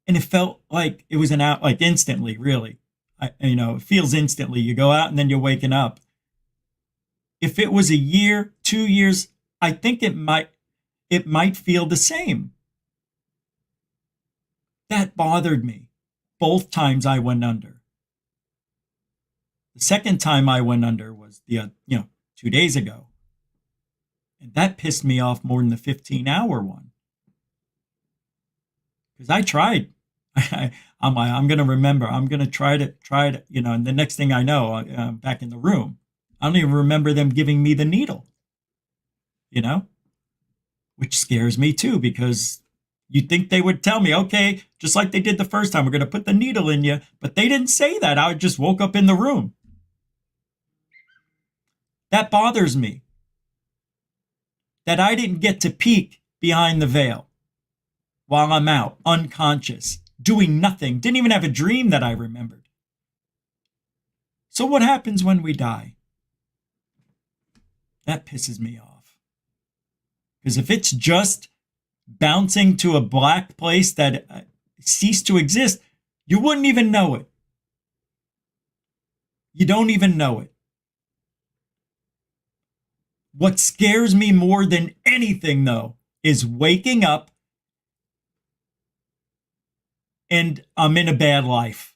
and it felt like it was like instantly, really. It feels instantly. You go out, and then you're waking up. If it was a year, 2 years, I think it might feel the same. That bothered me both times I went under. The second time I went under was 2 days ago. And that pissed me off more than the 15-hour one. Because I tried. I'm going to remember. I'm going to try to, and the next thing I know, I'm back in the room. I don't even remember them giving me the needle, which scares me too, because you'd think they would tell me, okay, just like they did the first time, we're going to put the needle in you. But they didn't say that. I just woke up in the room. That bothers me. That I didn't get to peek behind the veil while I'm out, unconscious, doing nothing. Didn't even have a dream that I remembered. So what happens when we die? That pisses me off. Because if it's just bouncing to a black place that ceased to exist, you wouldn't even know it. You don't even know it. What scares me more than anything, though, is waking up and I'm in a bad life.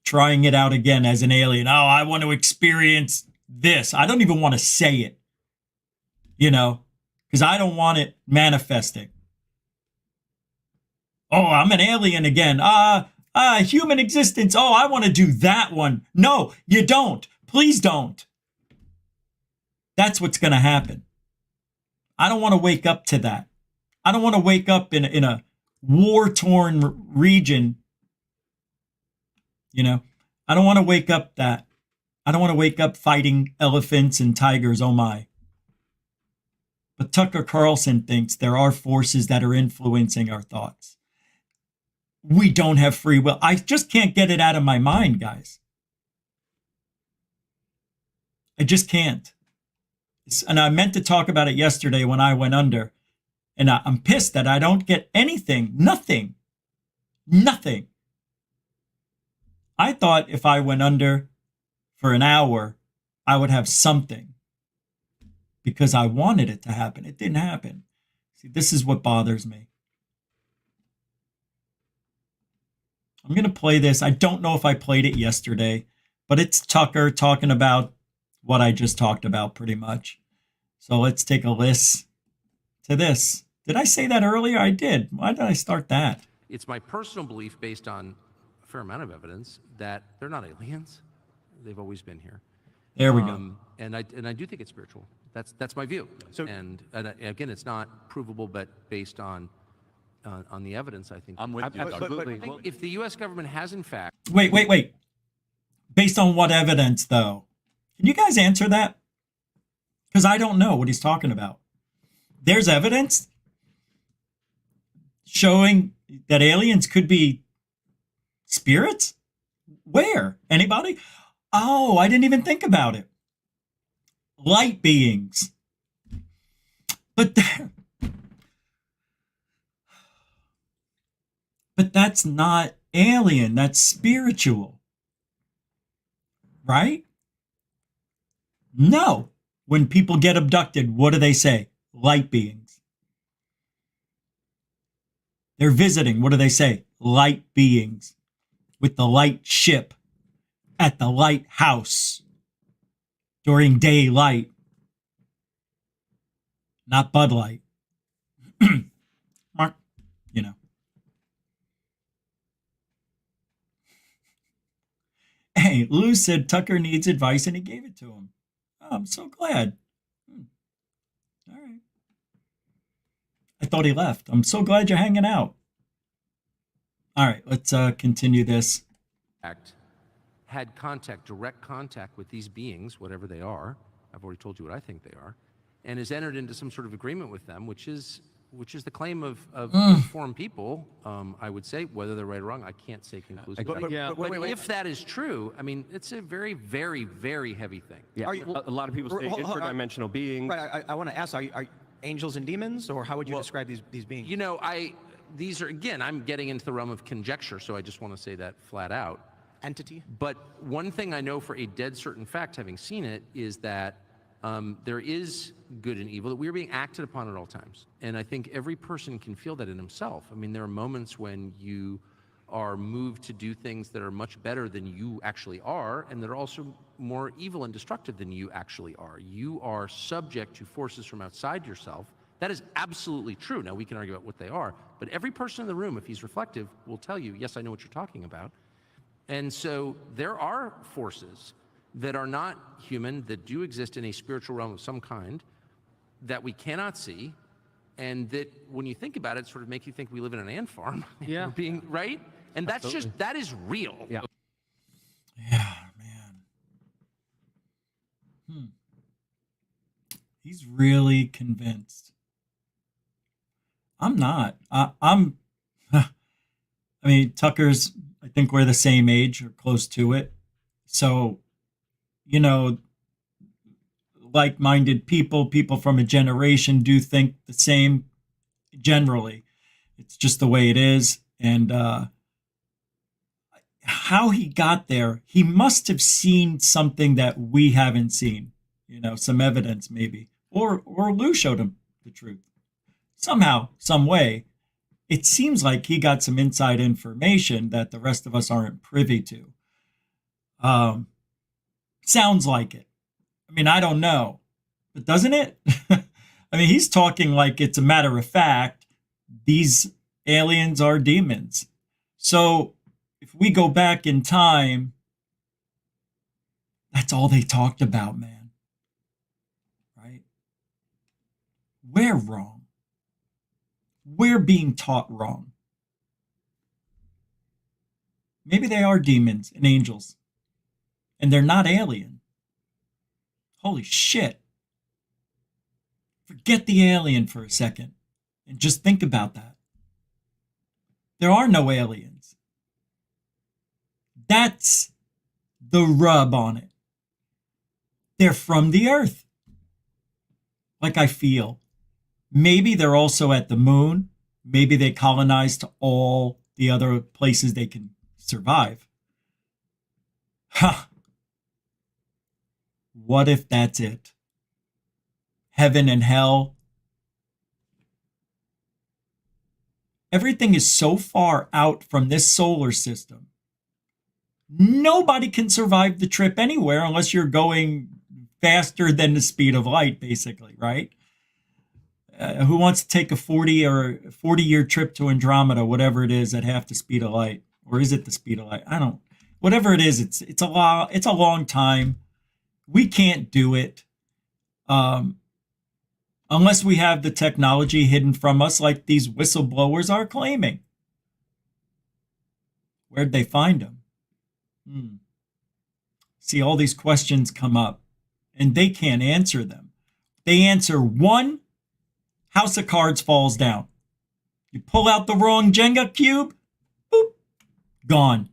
trying it out again as an alien. Oh, I want to experience this. I don't even want to say it, because I don't want it manifesting. Oh, I'm an alien again. Human existence. Oh, I want to do that one. No, you don't. Please don't. That's what's going to happen. I don't want to wake up to that. I don't want to wake up in a war-torn region. I don't want to wake up that. I don't want to wake up fighting elephants and tigers. Oh my. But Tucker Carlson thinks there are forces that are influencing our thoughts. We don't have free will. I just can't get it out of my mind, guys. I just can't. And I meant to talk about it yesterday when I went under. And I'm pissed that I don't get anything. Nothing. I thought if I went under for an hour, I would have something. Because I wanted it to happen. It didn't happen. See, this is what bothers me. I'm going to play this. I don't know if I played it yesterday, but it's Tucker talking about what I just talked about pretty much. So let's take a listen to this. Did I say that earlier? I did. Why did I start that? It's my personal belief, based on a fair amount of evidence, that they're not aliens. They've always been here. There we go. And I do think it's spiritual. That's my view. So, and again, it's not provable, but based on the evidence, I think. I'm with you. Absolutely. But if the U.S. government has, in fact... Wait. Based on what evidence, though? Can you guys answer that? Because I don't know what he's talking about. There's evidence showing that aliens could be spirits? Where? Anybody? Oh, I didn't even think about it. Light beings. But that's not alien. That's spiritual. Right? No. When people get abducted, what do they say? Light beings. They're visiting. What do they say? Light beings. With the light ship at the lighthouse during daylight. Not Bud Light. Hey, Lou said Tucker needs advice and he gave it to him. Oh, I'm so glad. All right. I thought he left. I'm so glad you're hanging out. All right, let's continue this. Had direct contact with these beings, whatever they are. I've already told you what I think they are, and has entered into some sort of agreement with them, which is the claim of informed people. I would say, whether they're right or wrong, I can't say conclusively. But if that is true, I mean, it's a very, very, very heavy thing. Yeah, a lot of people say interdimensional beings. Right. I want to ask: Are angels and demons, or how would you describe these beings? These are, again, I'm getting into the realm of conjecture, so I just want to say that flat out. Entity. But one thing I know for a dead certain fact, having seen it, is that there is good and evil, that we are being acted upon at all times. And I think every person can feel that in himself. I mean, there are moments when you are moved to do things that are much better than you actually are, and that are also more evil and destructive than you actually are. You are subject to forces from outside yourself. That is absolutely true. Now, we can argue about what they are, but every person in the room, if he's reflective, will tell you, yes, I know what you're talking about. And so there are forces that are not human, that do exist in a spiritual realm of some kind, that we cannot see, and that when you think about it, sort of make you think we live in an ant farm. Yeah. Being right? And that's Absolutely. that is real. Yeah. Yeah, man. He's really convinced. I'm not. I mean, Tucker's, I think we're the same age or close to it. So, like-minded people from a generation do think the same generally. It's just the way it is. And how he got there, he must have seen something that we haven't seen, some evidence maybe. Or Lou showed him the truth. Somehow, some way, it seems like he got some inside information that the rest of us aren't privy to. Sounds like it. I mean, I don't know, but doesn't it? I mean, he's talking like it's a matter of fact. These aliens are demons. So if we go back in time, that's all they talked about, man. Right? We're wrong. We're being taught wrong. Maybe they are demons and angels, and they're not alien. Holy shit. Forget the alien for a second and just think about that. There are no aliens. That's the rub on it. They're from the earth. Like I feel. Maybe they're also at the moon. Maybe they colonized all the other places they can survive. Ha! What if that's it? Heaven and hell. Everything is so far out from this solar system. Nobody can survive the trip anywhere unless you're going faster than the speed of light, basically, right? Who wants to take a 40-year trip to Andromeda, whatever it is, at half the speed of light? Or is it the speed of light? I don't. Whatever it is, it's a long time. We can't do it unless we have the technology hidden from us, like these whistleblowers are claiming. Where'd they find them? See, all these questions come up, and they can't answer them. They answer one, house of cards falls down. You pull out the wrong Jenga cube, boop, gone.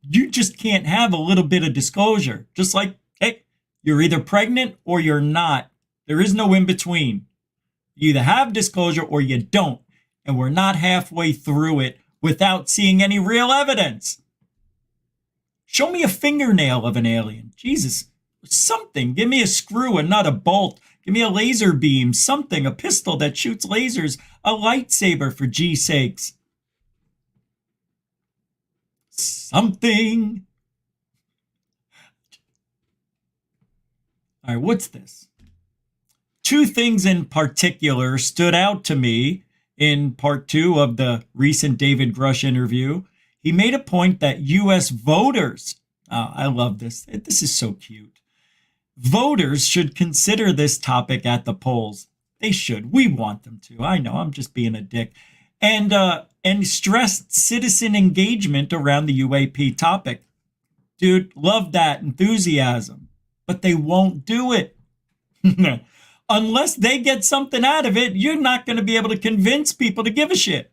You just can't have a little bit of disclosure. Just like, hey, you're either pregnant or you're not. There is no in between. You either have disclosure or you don't. And we're not halfway through it without seeing any real evidence. Show me a fingernail of an alien. Jesus, something. Give me a screw, a nut, a bolt. Give me a laser beam, something, a pistol that shoots lasers, a lightsaber, for G's sakes. Something. All right, what's this? Two things in particular stood out to me in part 2 of the recent David Grush interview. He made a point that U.S. voters, I love this. This is so cute. Voters should consider this topic at the polls. They should. We want them to. I know, I'm just being a dick. And stressed citizen engagement around the UAP topic. Dude, love that enthusiasm. But they won't do it. Unless they get something out of it, you're not going to be able to convince people to give a shit.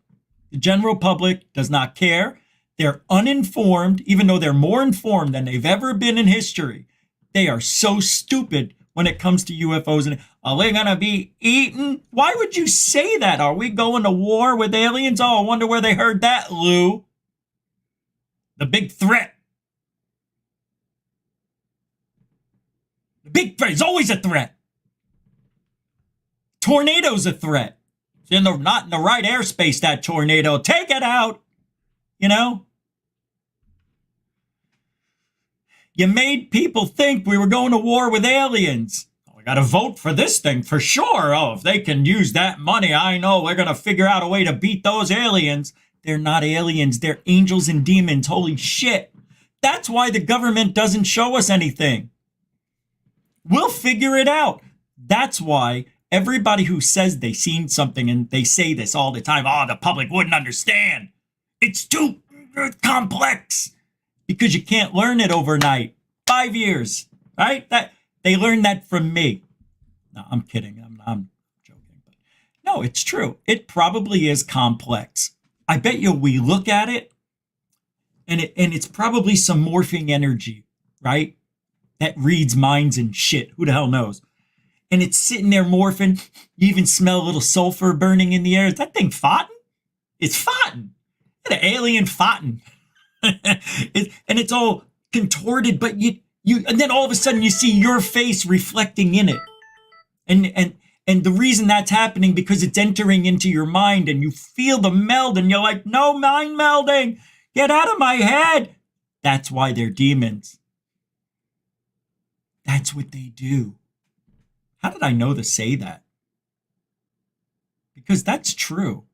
The general public does not care. They're uninformed, even though they're more informed than they've ever been in history. They are so stupid when it comes to UFOs. And are they going to be eaten? Why would you say that? Are we going to war with aliens? Oh, I wonder where they heard that, Lou. The big threat. The big threat is always a threat. Tornado's a threat. It's not in the right airspace, that tornado. Take it out. You know? You made people think we were going to war with aliens. We got to vote for this thing for sure. Oh, if they can use that money, I know they're going to figure out a way to beat those aliens. They're not aliens. They're angels and demons. Holy shit. That's why the government doesn't show us anything. We'll figure it out. That's why everybody who says they've seen something, and they say this all the time, oh, the public wouldn't understand. It's too complex. Because you can't learn it overnight. 5 years, right? That they learned that from me. No, I'm kidding. I'm joking. But no, it's true. It probably is complex. I bet you we look at it, and it's probably some morphing energy, right? That reads minds and shit. Who the hell knows? And it's sitting there morphing. You even smell a little sulfur burning in the air. Is that thing farting? It's farting. An alien farting. And it's all contorted, but you and then all of a sudden you see your face reflecting in it. And the reason that's happening because it's entering into your mind and you feel the meld and you're like, no mind melding. Get out of my head. That's why they're demons. That's what they do. How did I know to say that? Because that's true.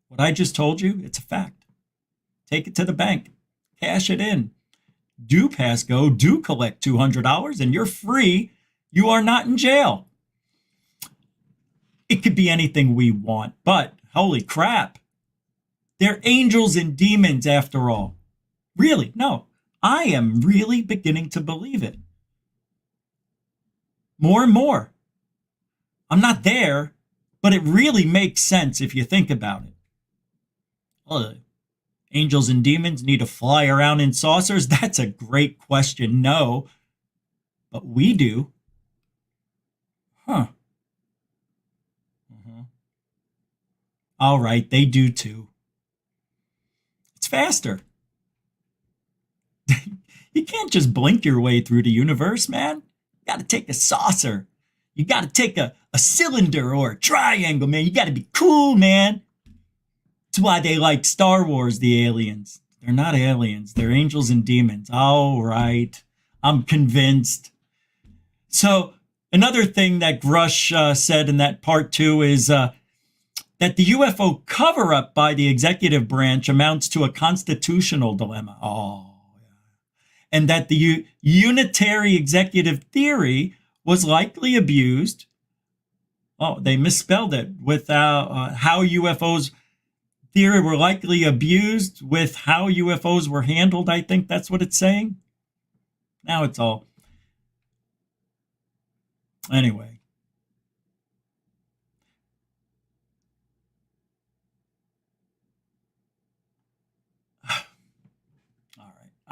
What I just told you, it's a fact. Take it to the bank. Cash it in. Do pass go. Do collect $200 and you're free. You are not in jail. It could be anything we want, but holy crap. They're angels and demons after all. Really? No. I am really beginning to believe it. More and more. I'm not there, but it really makes sense if you think about it. Well, angels and demons need to fly around in saucers? That's a great question. No, but we do. Huh. All right, they do too. It's faster. You can't just blink your way through the universe, man. You got to take a saucer. You got to take a cylinder or a triangle, man. You got to be cool, man. That's why they like Star Wars, the aliens. They're not aliens. They're angels and demons. All right. I'm convinced. So another thing that Grush said in that part 2 is that the UFO cover-up by the executive branch amounts to a constitutional dilemma. Oh, and that the unitary executive theory was likely abused. Oh, they misspelled it without how UFOs theory were likely abused with how UFOs were handled. I think that's what it's saying. Now it's all. Anyway.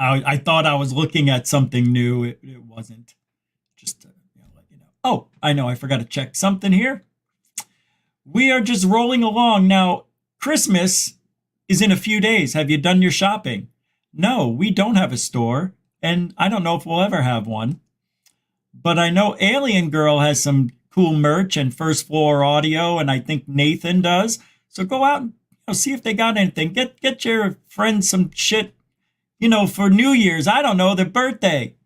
I thought I was looking at something new. It wasn't. Just to let you know. Oh, I know. I forgot to check something here. We are just rolling along. Now, Christmas is in a few days. Have you done your shopping? No, we don't have a store. And I don't know if we'll ever have one. But I know Alien Girl has some cool merch and First Floor Audio. And I think Nathan does. So go out and see if they got anything. Get your friends some shit. For New Year's, I don't know, their birthday.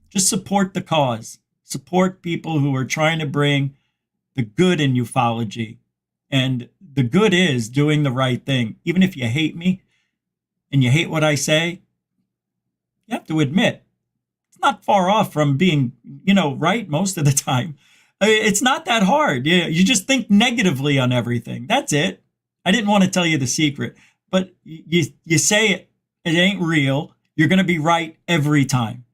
Just support the cause. Support people who are trying to bring the good in ufology. And the good is doing the right thing. Even if you hate me and you hate what I say, you have to admit, it's not far off from being, right most of the time. It's not that hard. You just think negatively on everything. That's it. I didn't want to tell you the secret, but you say it. It ain't real. You're going to be right every time.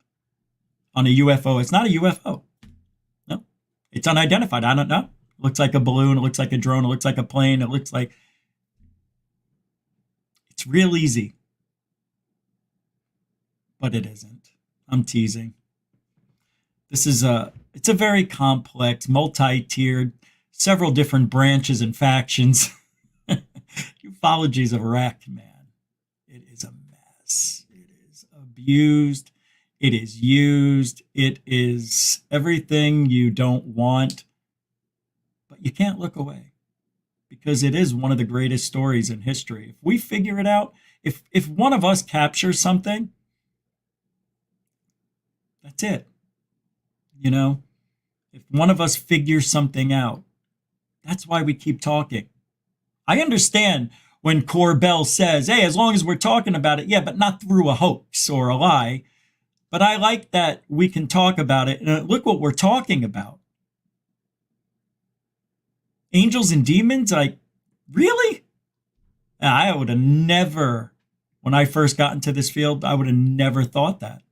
On a UFO, it's not a UFO. No, it's unidentified. I don't know. It looks like a balloon. It looks like a drone. It looks like a plane. It looks like... It's real easy. But it isn't. I'm teasing. It's a very complex, multi-tiered, several different branches and factions. Ufology's a wreck, man. It is a mess. It is abused. It is used. It is everything you don't want. But you can't look away because it is one of the greatest stories in history. If we figure it out, if one of us captures something, that's it. If one of us figures something out, that's why we keep talking. I understand when Corbell says, hey, as long as we're talking about it, yeah, but not through a hoax or a lie. But I like that we can talk about it. And look what we're talking about. Angels and demons? Really? I would have never, when I first got into this field, I would have never thought that.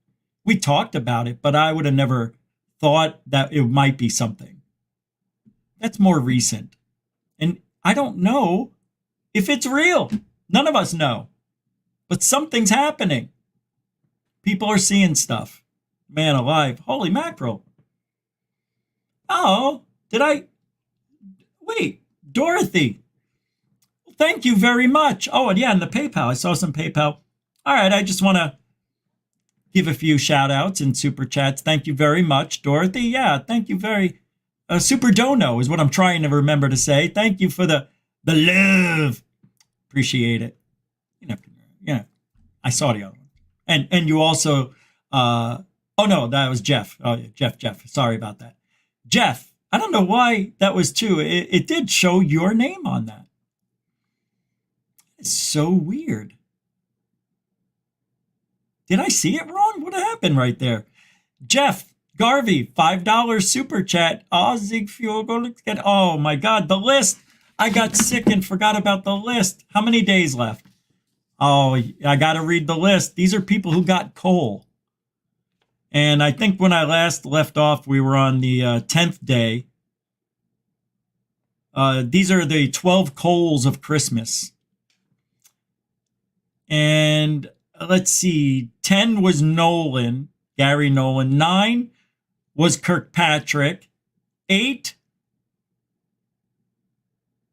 We talked about it, but I would have never thought that it might be something. That's more recent. And I don't know if it's real. None of us know. But something's happening. People are seeing stuff. Man alive. Holy mackerel. Oh, wait, Dorothy. Thank you very much. Oh, and yeah, and the PayPal. I saw some PayPal. All right, I just want to give a few shout outs and super chats. Thank you very much, Dorothy. Yeah, thank you very super dono is what I'm trying to remember to say. Thank you for the love. Appreciate it. I saw the other one. And you also, oh no, that was Jeff. Oh, yeah, Jeff. Sorry about that. Jeff, I don't know why that was too. It did show your name on that. It's so weird. Did I see it wrong? What happened right there? Jeff Garvey, $5 super chat. Oh, oh my God, the list. I got sick and forgot about the list. How many days left? Oh, I got to read the list. These are people who got coal. And I think when I last left off, we were on the 10th day. These are the 12 coals of Christmas. And let's see, 10 was Nolan, Gary Nolan. 9 was Kirkpatrick. 8,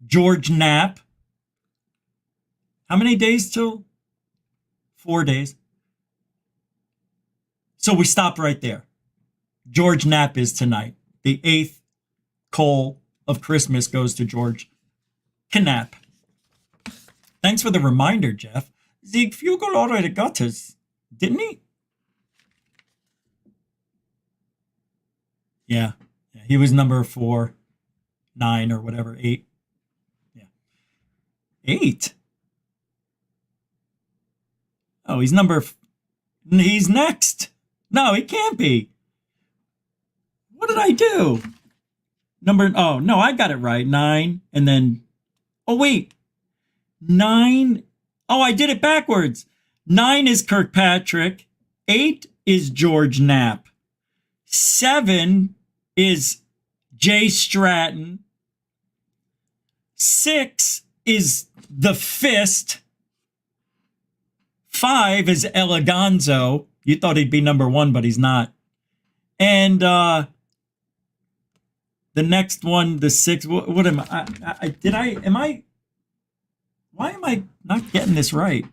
George Knapp. How many days till? 4 days. So we stop right there. George Knapp is tonight. The 8th coal of Christmas goes to George Knapp. Thanks for the reminder, Jeff. Ziegfugel already got his, didn't he? Yeah. He was number 4, 9, or whatever, 8. Yeah. 8? Oh, he's he's next. No, he can't be. What did I do? Oh, no, I got it right. 9, and then, oh, wait. 9. Oh, I did it backwards. 9 is Kirkpatrick. 8 is George Knapp. 7 is Jay Stratton. 6 is The Fist. 5 is Eleganzo. You thought he'd be number 1, but he's not. And the next one, the 6. What am I? Why am I not getting this right?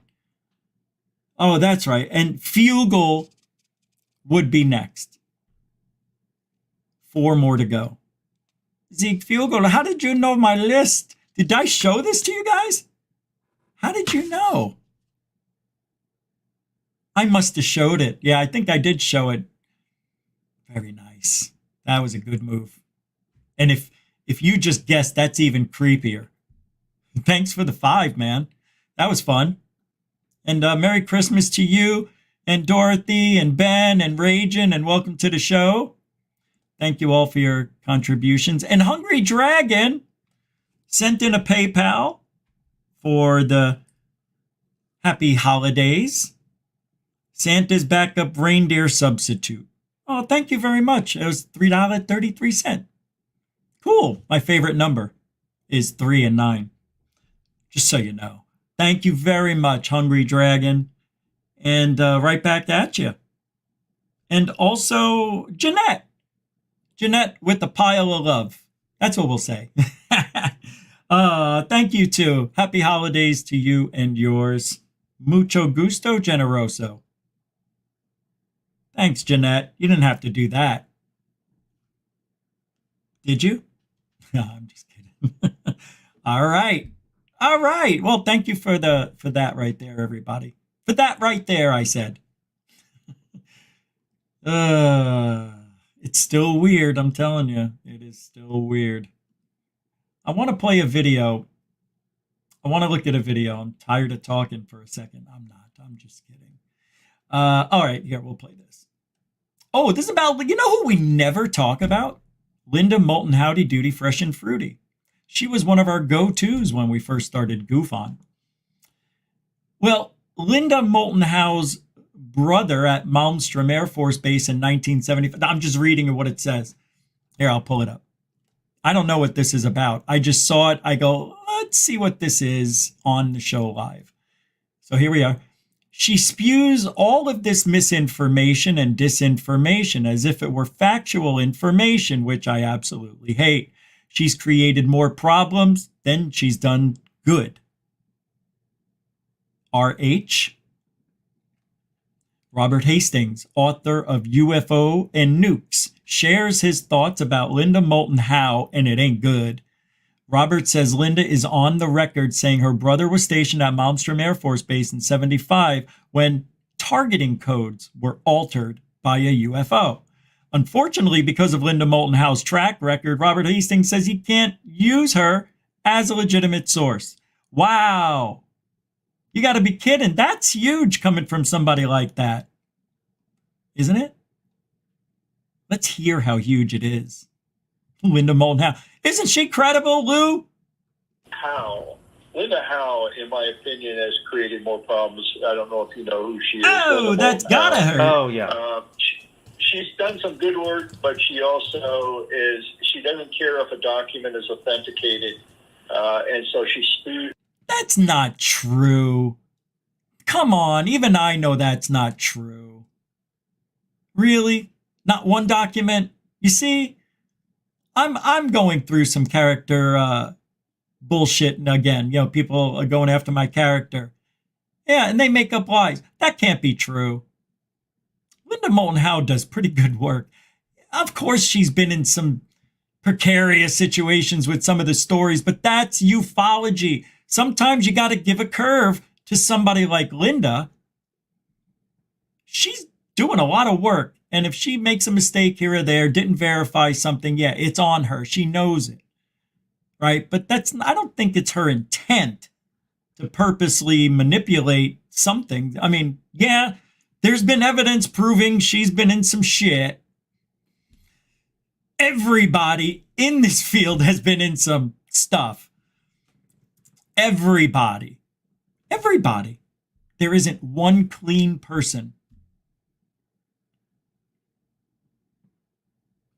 Oh, that's right. And Fugel would be next. 4 more to go. Zeke Fugel, how did you know my list? Did I show this to you guys? How did you know? I must have showed it. Yeah, I think I did show it. Very nice. That was a good move. And if you just guessed, that's even creepier. Thanks for the 5, man. That was fun. And Merry Christmas to you and Dorothy and Ben and Ragin, and welcome to the show. Thank you all for your contributions. And Hungry Dragon sent in a PayPal for the happy holidays. Santa's backup reindeer substitute. Oh, thank you very much. It was $3.33. Cool. My favorite number is 3 and 9. Just so you know. Thank you very much, Hungry Dragon. And right back at you. And also, Jeanette. Jeanette with the pile of love. That's what we'll say. Thank you, too. Happy holidays to you and yours. Mucho gusto, generoso. Thanks, Jeanette. You didn't have to do that. Did you? No, I'm just kidding. All right. All right. Well, thank you for that right there, everybody. For that right there, I said. It's still weird, I'm telling you. It is still weird. I want to play a video. I want to look at a video. I'm tired of talking for a second. I'm not. I'm just kidding. All right, here, we'll play this. Oh, this is about, you know who we never talk about? Linda Moulton Howdy Doody Fresh and Fruity. She was one of our go-tos when we first started Goof On. Well, Linda Moulton Howe's brother at Malmstrom Air Force Base in 1975. I'm just reading what it says. Here, I'll pull it up. I don't know what this is about. I just saw it. I go, let's see what this is on the show live. So here we are. She spews all of this misinformation and disinformation as if it were factual information, which I absolutely hate. She's created more problems than she's done good. R.H. Robert Hastings, author of UFO and Nukes, shares his thoughts about Linda Moulton Howe, and it ain't good. Robert says Linda is on the record saying her brother was stationed at Malmstrom Air Force Base in 75 when targeting codes were altered by a UFO. Unfortunately, because of Linda Moulton Howe's track record, Robert Hastings says he can't use her as a legitimate source. Wow. You got to be kidding. That's huge coming from somebody like that. Isn't it? Let's hear how huge it is. Linda Moulton Howe. Isn't she credible, Lou? Howe. Linda Howe, in my opinion, has created more problems. I don't know if you know who she is. Oh, that's gotta hurt. Oh, yeah. She's done some good work, but she also she doesn't care if a document is authenticated. And so she spewed. That's not true. Come on, even I know that's not true. Really? Not one document? You see, I'm going through some character bullshit again. You know, people are going after my character. Yeah, and they make up lies. That can't be true. Linda Moulton Howe does pretty good work. Of course, she's been in some precarious situations with some of the stories, but that's ufology. Sometimes you got to give a curve to somebody like Linda. She's doing a lot of work. And if she makes a mistake here or there, didn't verify something, yeah, it's on her. She knows it. Right? But I don't think it's her intent to purposely manipulate something. I mean, yeah, there's been evidence proving she's been in some shit. Everybody in this field has been in some stuff. Everybody. There isn't one clean person.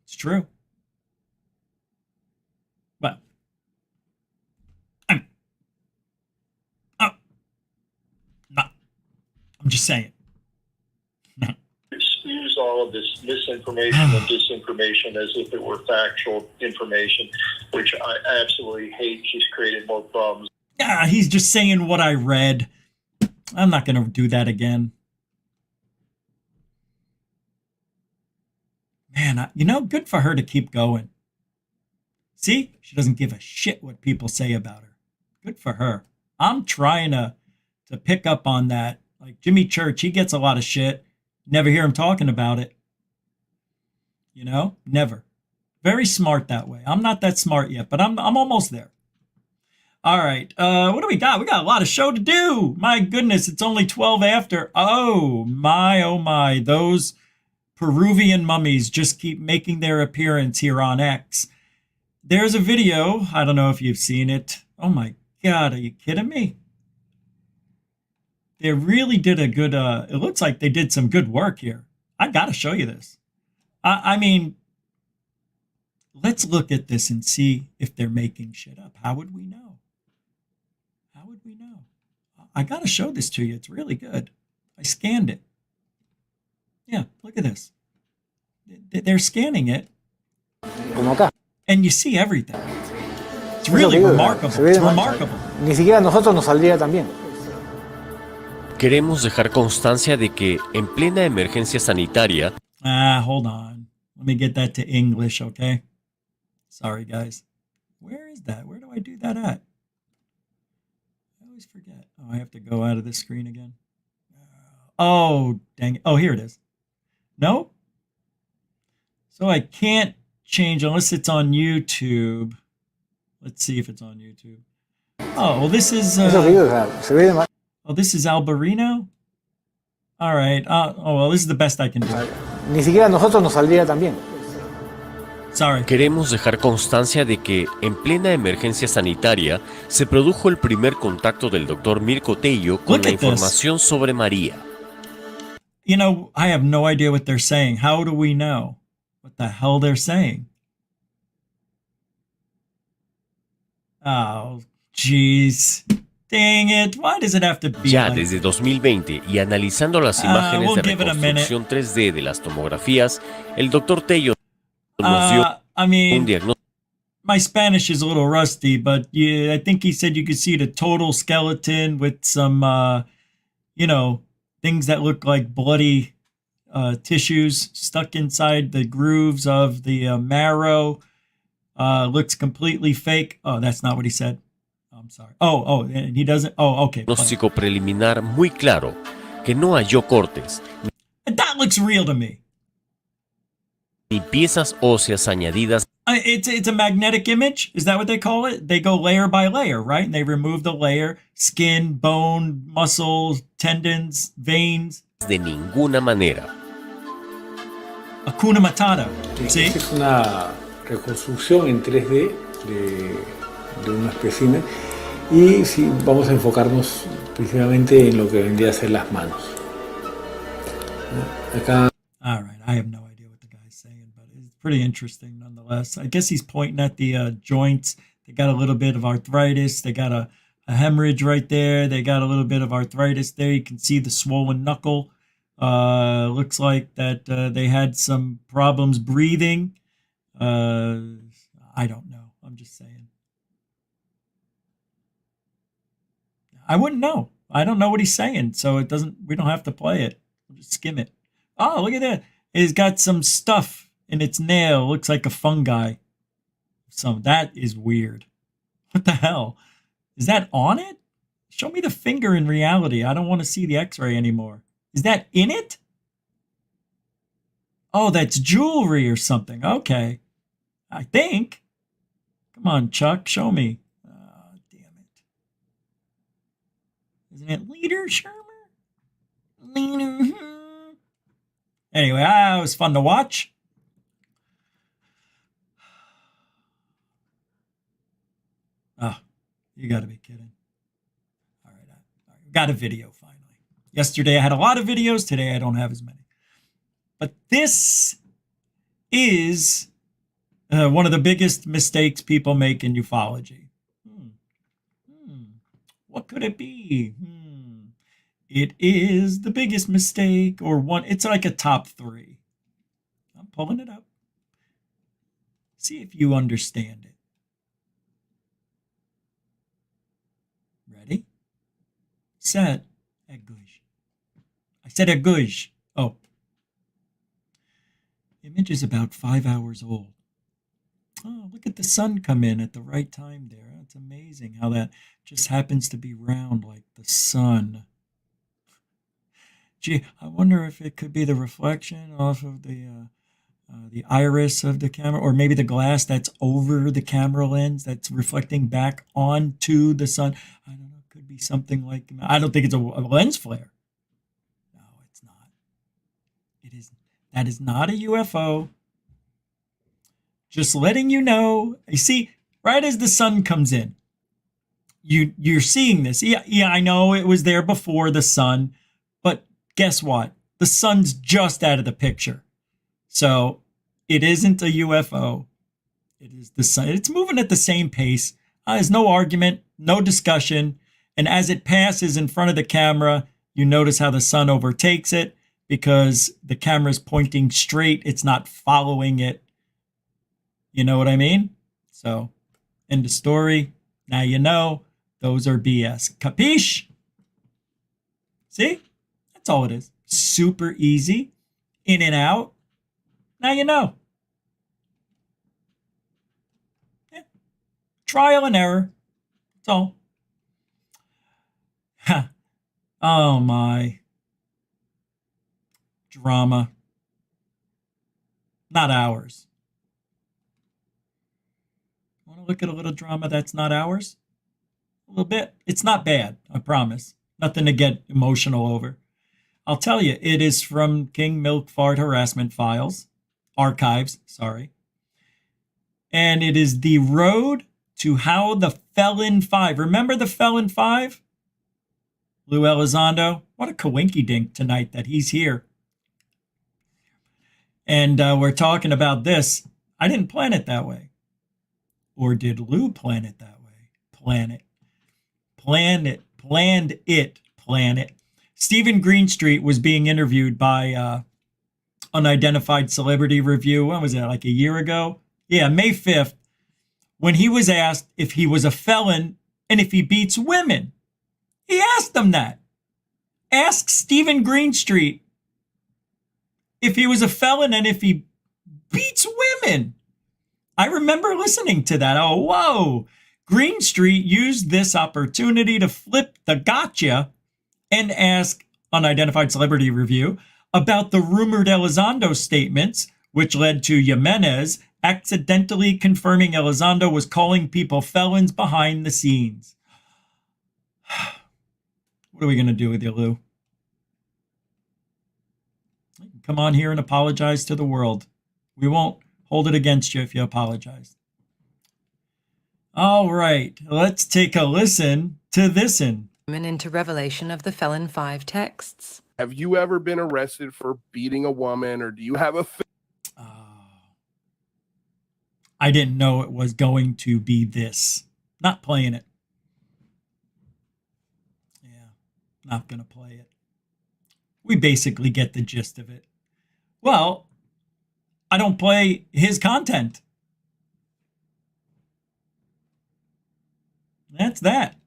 It's true. But I'm just saying. It spews all of this misinformation and disinformation as if it were factual information, which I absolutely hate. She's created more problems. Yeah, he's just saying what I read. I'm not going to do that again. Man, good for her to keep going. See? She doesn't give a shit what people say about her. Good for her. I'm trying to pick up on that. Like Jimmy Church, he gets a lot of shit. Never hear him talking about it. Never. Very smart that way. I'm not that smart yet, but I'm almost there. All right. What do we got? We got a lot of show to do. My goodness, it's only 12 after. Oh my. Those Peruvian mummies just keep making their appearance here on X. There's a video. I don't know if you've seen it. Oh my God, are you kidding me? They really did a good, it looks like they did some good work here. I got to show you this. I mean, let's look at this and see if they're making shit up. How would we know? I got to show this to you. It's really good. I scanned it. Yeah, look at this. They're scanning it. And you see everything. It's really remarkable. It's remarkable. Ni siquiera a nosotros nos saldría tan bien. Queremos dejar constancia de que en plena emergencia sanitaria. Hold on. Let me get that to English, okay? Sorry, guys. Where is that? Where do I do that at? I always forget. Oh, I have to go out of this screen again. Oh, dang it. Oh, here it is. No? So I can't change unless it's on YouTube. Let's see if it's on YouTube. Oh, well, this is... oh, this is Alberino? All right. Well, this is the best I can do. Ni siquiera a nosotros nos saldría tan bien. Sorry. Queremos dejar constancia de que en plena emergencia sanitaria se produjo el primer contacto del doctor Mirko Tello con la información sobre María. I have no idea what they're saying. How do we know what the hell they're saying? Oh, jeez. Dang it. Why does it have to be Ya like desde 2020 y analizando las imágenes de reconstrucción 3D de las tomografías, el doctor Tello nos dio un diagnóstico. My Spanish is a little rusty, but yeah, I think he said you could see the total skeleton with some, things that look like bloody tissues stuck inside the grooves of the marrow. Looks completely fake. Oh, that's not what he said. I'm sorry. Oh, and he doesn't. Oh, okay. Diagnóstico preliminar muy claro que no halló cortes That looks real to me. ni piezas óseas añadidas. It's a magnetic image. Is that what they call it? They go layer by layer, right? And they remove the layer, skin, bone, muscles, tendons, veins. De ninguna manera. Hakuna Matata. ¿Sí? Es una reconstrucción en 3D de un espécimen. Y sí, vamos a enfocarnos principalmente en lo que vendría a ser las manos. Acá. All right, I have no idea what the guy's saying, but it's pretty interesting nonetheless. I guess he's pointing at the joints. They got a little bit of arthritis. They got a hemorrhage right there. They got a little bit of arthritis there. You can see the swollen knuckle. Looks like that they had some problems breathing. I don't know. I'm just saying. I wouldn't know. I don't know what he's saying, so we don't have to play it. We'll just skim it. Oh, look at that. It's got some stuff in its nail. Looks like a fungi. That is weird. What the hell? Is that on it? Show me the finger in reality. I don't want to see the x-ray anymore. Is that in it? Oh, that's jewelry or something. Okay. I think. Come on, Chuck. Show me. Oh, damn it. Isn't it Leader Shermer? Leader. Anyway, it was fun to watch. Oh, you got to be kidding. All right. Got a video finally. Yesterday I had a lot of videos. Today I don't have as many. But this is one of the biggest mistakes people make in ufology. What could it be? It is the biggest mistake, or one. It's like a top 3. I'm pulling it up. See if you understand it. Ready? Set. Egush. I said egush. Oh. Image is about 5 hours old. Oh, look at the sun come in at the right time there. It's amazing how that just happens to be round like the sun. Gee, I wonder if it could be the reflection off of the iris of the camera, or maybe the glass that's over the camera lens that's reflecting back onto the sun. I don't know. It could be something like, I don't think it's a lens flare. No, it's not. It is. That is not a UFO. Just letting you know. You see, right as the sun comes in, you're seeing this. Yeah, I know it was there before the sun, but guess what? The sun's just out of the picture. So it isn't a UFO. It is the sun. It's moving at the same pace. There's no argument, no discussion. And as it passes in front of the camera, you notice how the sun overtakes it because the camera's pointing straight. It's not following it. You know what I mean? So, end of story. Now you know. Those are BS. Capiche? See? That's all it is. Super easy. In and out. Now you know. Yeah. Trial and error. That's all. Oh my. Drama. Not ours. Want to look at a little drama that's not ours? A little bit. It's not bad, I promise. Nothing to get emotional over. I'll tell you, it is from King Milk Fart Harassment Files. Archives, sorry. And it is the road to how the Felon 5. Remember the Felon 5? Lou Elizondo. What a coinky-dink tonight that he's here. And we're talking about this. I didn't plan it that way. Or did Lou plan it that way? Planned it. Stephen Greenstreet was being interviewed by Unidentified Celebrity Review. When was that, like a year ago? Yeah, May 5th, when he was asked if he was a felon and if he beats women. He asked them that. Ask Stephen Greenstreet if he was a felon and if he beats women. I remember listening to that. Oh, whoa. Greenstreet used this opportunity to flip the gotcha and ask unidentified celebrity review, about the rumored Elizondo statements, which led to Jimenez accidentally confirming Elizondo was calling people felons behind the scenes. What are we going to do with you, Lou? Come on here and apologize to the world. We won't hold it against you if you apologize. All right, let's take a listen to this. Into revelation of the Felon 5 texts. Have you ever been arrested for beating a woman, or do you have a... I didn't know it was going to be this. Not playing it. Yeah, not going to play it. We basically get the gist of it. Well, I don't play his content. That's that.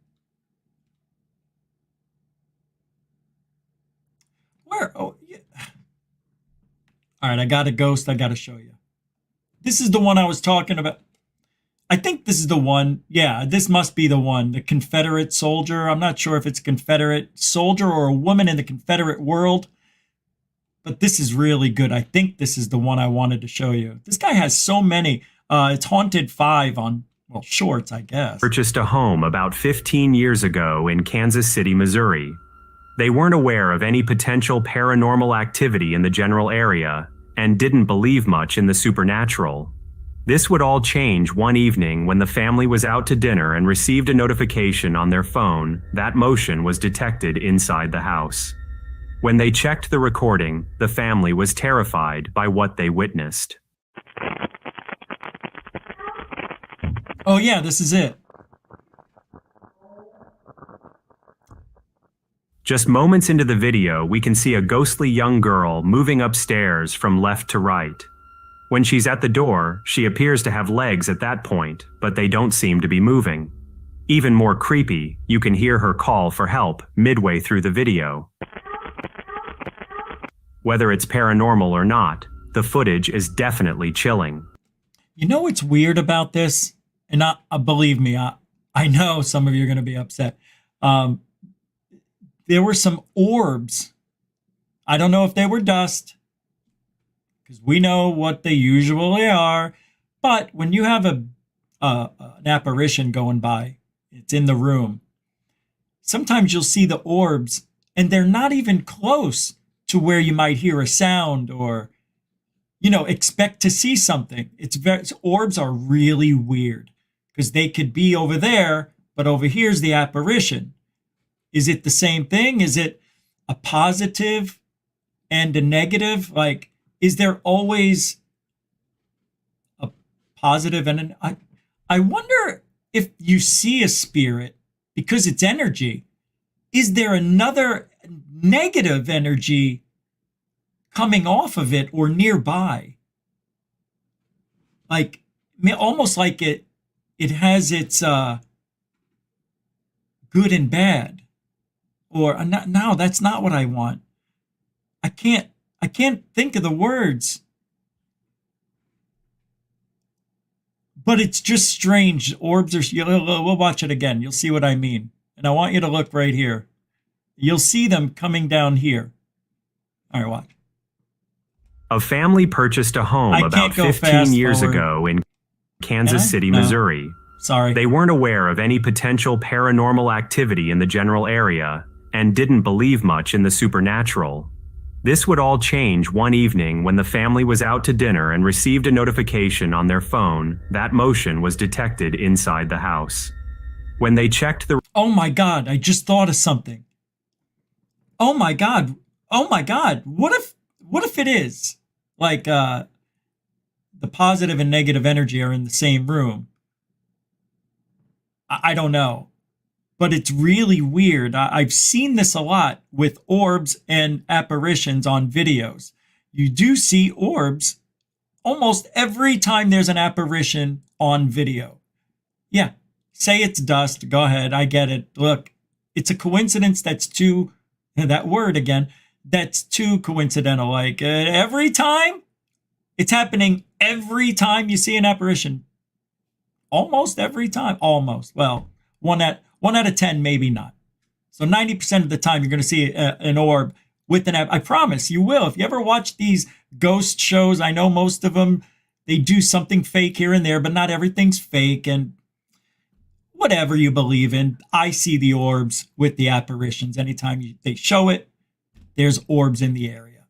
Where? Oh, yeah. All right, I got a ghost I got to show you. This is the one I was talking about. I think this is the one. Yeah, this must be the one. The Confederate soldier. I'm not sure if it's a Confederate soldier or a woman in the Confederate world. But this is really good. I think this is the one I wanted to show you. This guy has so many. It's Haunted 5 on, well, shorts, I guess. Purchased a home about 15 years ago in Kansas City, Missouri. They weren't aware of any potential paranormal activity in the general area and didn't believe much in the supernatural. This would all change one evening when the family was out to dinner and received a notification on their phone that motion was detected inside the house. When they checked the recording, the family was terrified by what they witnessed. Oh yeah, this is it. Just moments into the video, we can see a ghostly young girl moving upstairs from left to right. When she's at the door, she appears to have legs at that point, but they don't seem to be moving. Even more creepy, you can hear her call for help midway through the video. Whether it's paranormal or not, the footage is definitely chilling. You know what's weird about this? And not, believe me, I know some of you are going to be upset. There were some orbs. I don't know if they were dust, because we know what they usually are. But when you have an apparition going by, it's in the room. Sometimes you'll see the orbs, and they're not even close to where you might hear a sound or, expect to see something. Orbs are really weird because they could be over there, but over here's the apparition. Is it the same thing? Is it a positive and a negative? Like, is there always a positive and an... I wonder if you see a spirit, because it's energy, is there another negative energy coming off of it or nearby? Like, almost like it has its good and bad. Or no, that's not what I want. I can't think of the words. But it's just strange. Orbs are... We'll watch it again. You'll see what I mean. And I want you to look right here. You'll see them coming down here. All right, watch. A family purchased a home about 15 years ago in Kansas City, Missouri. Sorry. They weren't aware of any potential paranormal activity in the general area and didn't believe much in the supernatural. This would all change one evening when the family was out to dinner and received a notification on their phone that motion was detected inside the house. When they checked the... Oh my God, I just thought of something. Oh my God. What if it is? Like, the positive and negative energy are in the same room. I don't know. But it's really weird. I've seen this a lot with orbs and apparitions on videos. You do see orbs almost every time there's an apparition on video. Yeah, say it's dust. Go ahead. I get it. Look, it's a coincidence that's too, that word again, that's too coincidental. Like every time, it's happening every time you see an apparition. Almost every time. Almost. Well, one out of 10, maybe not. So 90% of the time, you're going to see an orb with an I promise you will. If you ever watch these ghost shows, I know most of them, they do something fake here and there, but not everything's fake. And whatever you believe in, I see the orbs with the apparitions. Anytime they show it, there's orbs in the area.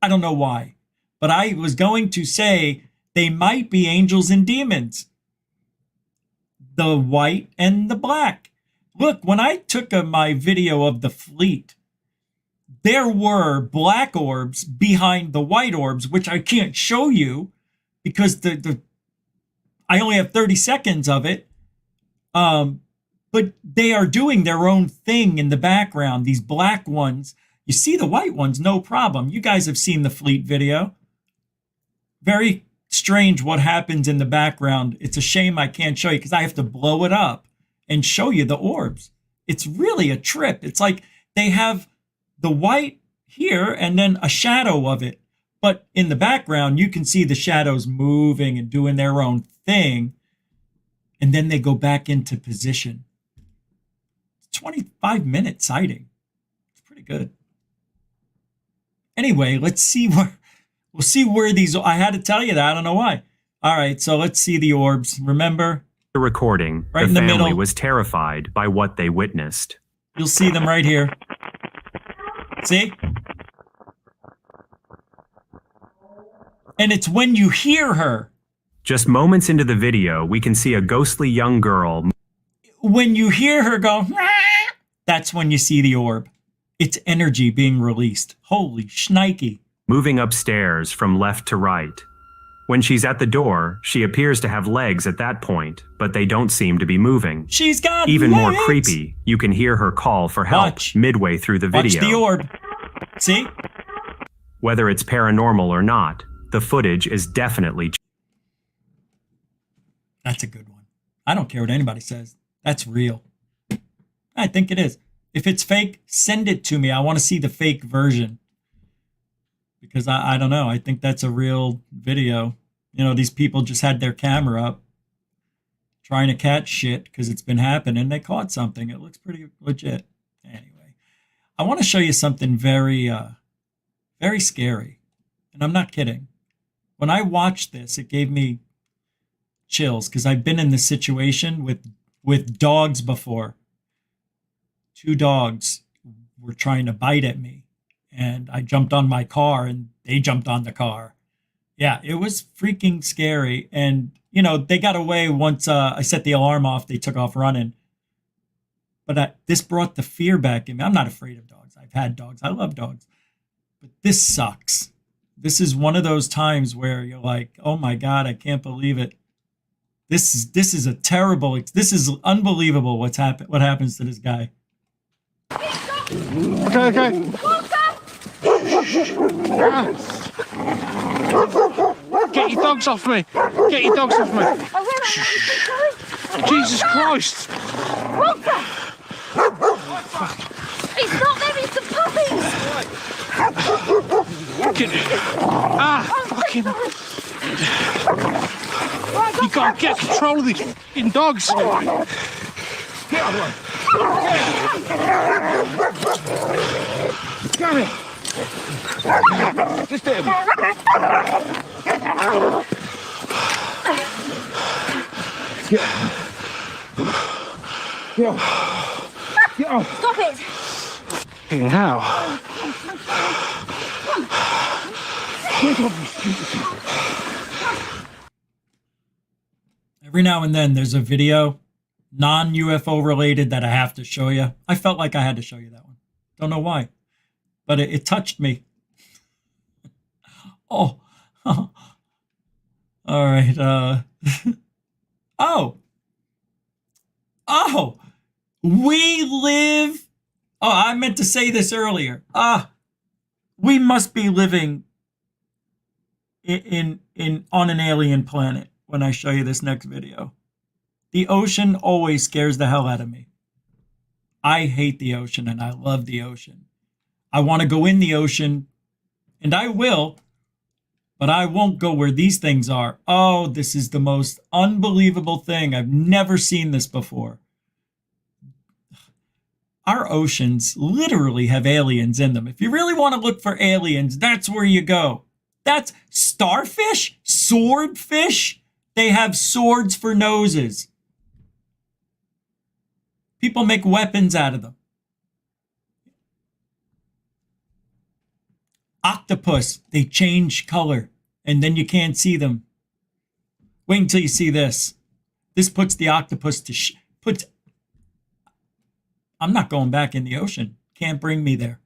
I don't know why, but I was going to say they might be angels and demons. The white and the black. Look, when I took my video of the fleet, there were black orbs behind the white orbs, which I can't show you because I only have 30 seconds of it. But they are doing their own thing in the background. These black ones, you see the white ones, no problem. You guys have seen the fleet video. Very strange what happens in the background. It's a shame I can't show you because I have to blow it up and show you the orbs. It's really a trip. It's like they have the white here and then a shadow of it. But in the background, you can see the shadows moving and doing their own thing. And then they go back into position. 25-minute sighting. It's pretty good. Anyway, let's see we'll see where these, I had to tell you that, I don't know why. All right, so let's see the orbs. Remember? The recording, right the in the family middle. was terrified by what they witnessed. You'll see them right here. See? And it's when you hear her. Just moments into the video, we can see a ghostly young girl. When you hear her go, that's when you see the orb. It's energy being released. Holy shnikey. Moving upstairs from left to right. When she's at the door, she appears to have legs at that point, but they don't seem to be moving. She's got Even legs. more creepy, you can hear her call for help midway through the video. Watch the orb. See? Whether it's paranormal or not, the footage is definitely. That's a good one. I don't care what anybody says. That's real. I think it is. If it's fake, send it to me. I want to see the fake version. Because I don't know. I think that's a real video. You know, these people just had their camera up trying to catch shit because it's been happening. They caught something. It looks pretty legit. Anyway, I want to show you something very, very scary. And I'm not kidding. When I watched this, it gave me chills because I've been in this situation with dogs before. 2 dogs were trying to bite at me. And I jumped on my car and they jumped on the car. Yeah, it was freaking scary. And, you know, they got away once I set the alarm off. They took off running. But this brought the fear back in me. I'm not afraid of dogs. I've had dogs. I love dogs. But this sucks. This is one of those times where you're like, oh, my God, I can't believe it. This is a terrible, this is unbelievable what happens to this guy. Okay. Get your dogs off me! Get your dogs off me! Jesus Christ! It's not them, it's the puppies! Fucking... You gotta get control of these fucking dogs! Get out of the way! Come here! Just there. Get off. Stop it! How? Every now and then there's a video, non-UFO related, that I have to show you. I felt like I had to show you that one. Don't know why, but it touched me. Oh. All right. We live. Oh, I meant to say this earlier. We must be living in on an alien planet when I show you this next video. The ocean always scares the hell out of me. I hate the ocean and I love the ocean. I want to go in the ocean, and I will, but I won't go where these things are. Oh, this is the most unbelievable thing. I've never seen this before. our oceans literally have aliens in them. If you really want to look for aliens, that's where you go. That's starfish, swordfish. They have swords for noses. People make weapons out of them. Octopus, they change color, and then you can't see them. Wait until you see this. This puts the octopus to I'm not going back in the ocean. Can't bring me there.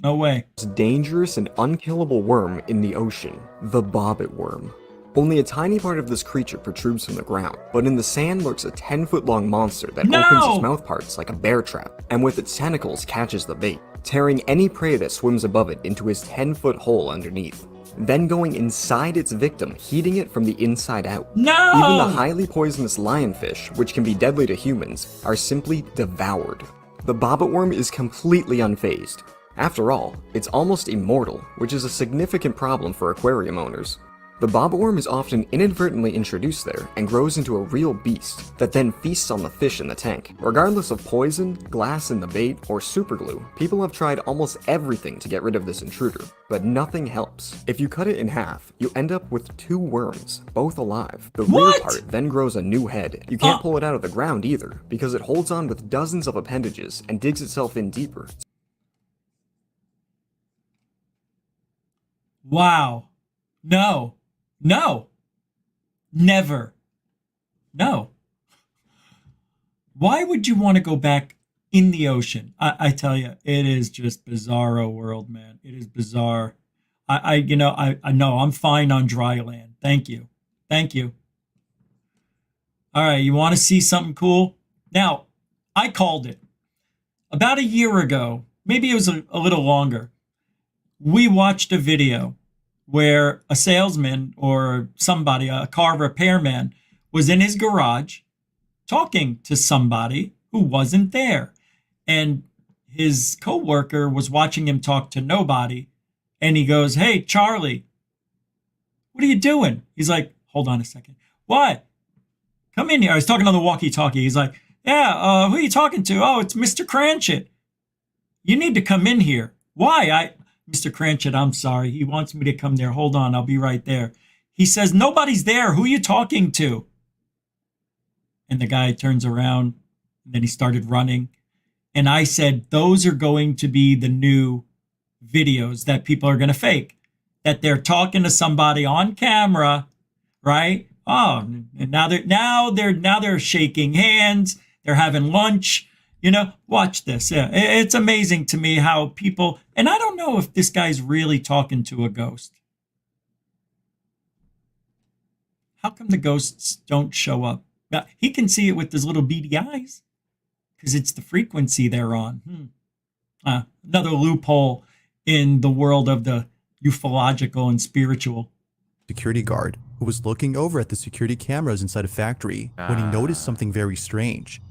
No way. Dangerous and unkillable worm in the ocean, the bobbit worm. Only a tiny part of this creature protrudes from the ground, but in the sand lurks a 10-foot-long monster that opens its mouth parts like a bear trap, and with its tentacles catches the bait, tearing any prey that swims above it into his 10-foot hole underneath, then going inside its victim, heating it from the inside out. No! Even the highly poisonous lionfish, which can be deadly to humans, are simply devoured. The bobbit worm is completely unfazed. After all, it's almost immortal, which is a significant problem for aquarium owners. The bobbit worm is often inadvertently introduced there and grows into a real beast that then feasts on the fish in the tank. Regardless of poison, glass in the bait, or superglue, people have tried almost everything to get rid of this intruder, but nothing helps. If you cut it in half, you end up with 2 worms, both alive. The rear part then grows a new head. You can't pull it out of the ground either, because it holds on with dozens of appendages and digs itself in deeper. Wow. No. No. Never. No. Why would you want to go back in the ocean? I tell you, it is just bizarro world, man. It is bizarre. I know I'm fine on dry land. Thank you. Thank you. All right, you want to see something cool? Now, I called it. About a year ago, maybe it was a little longer, we watched a video where a salesman or somebody, a car repairman, was in his garage talking to somebody who wasn't there. And his coworker was watching him talk to nobody. And he goes, "Hey, Charlie, what are you doing?" He's like, "Hold on a second." "What?" "Come in here." I was talking on the walkie-talkie. He's like, "Yeah, who are you talking to?" "Oh, it's Mr. Cratchit. You need to come in here." "Why?" "Mr. Cratchit, I'm sorry. He wants me to come there. Hold on, I'll be right there." He says, "Nobody's there. Who are you talking to?" And the guy turns around, and then he started running. And I said, those are going to be the new videos that people are going to fake. That they're talking to somebody on camera, right? Oh, and now they're shaking hands. They're having lunch. Watch this. Yeah, it's amazing to me how people, and I don't know if this guy's really talking to a ghost. How come the ghosts don't show up? Now, he can see it with his little beady eyes because it's the frequency they're on. Another loophole in the world of the ufological and spiritual. Security guard who was looking over at the security cameras inside a factory when he noticed something very strange.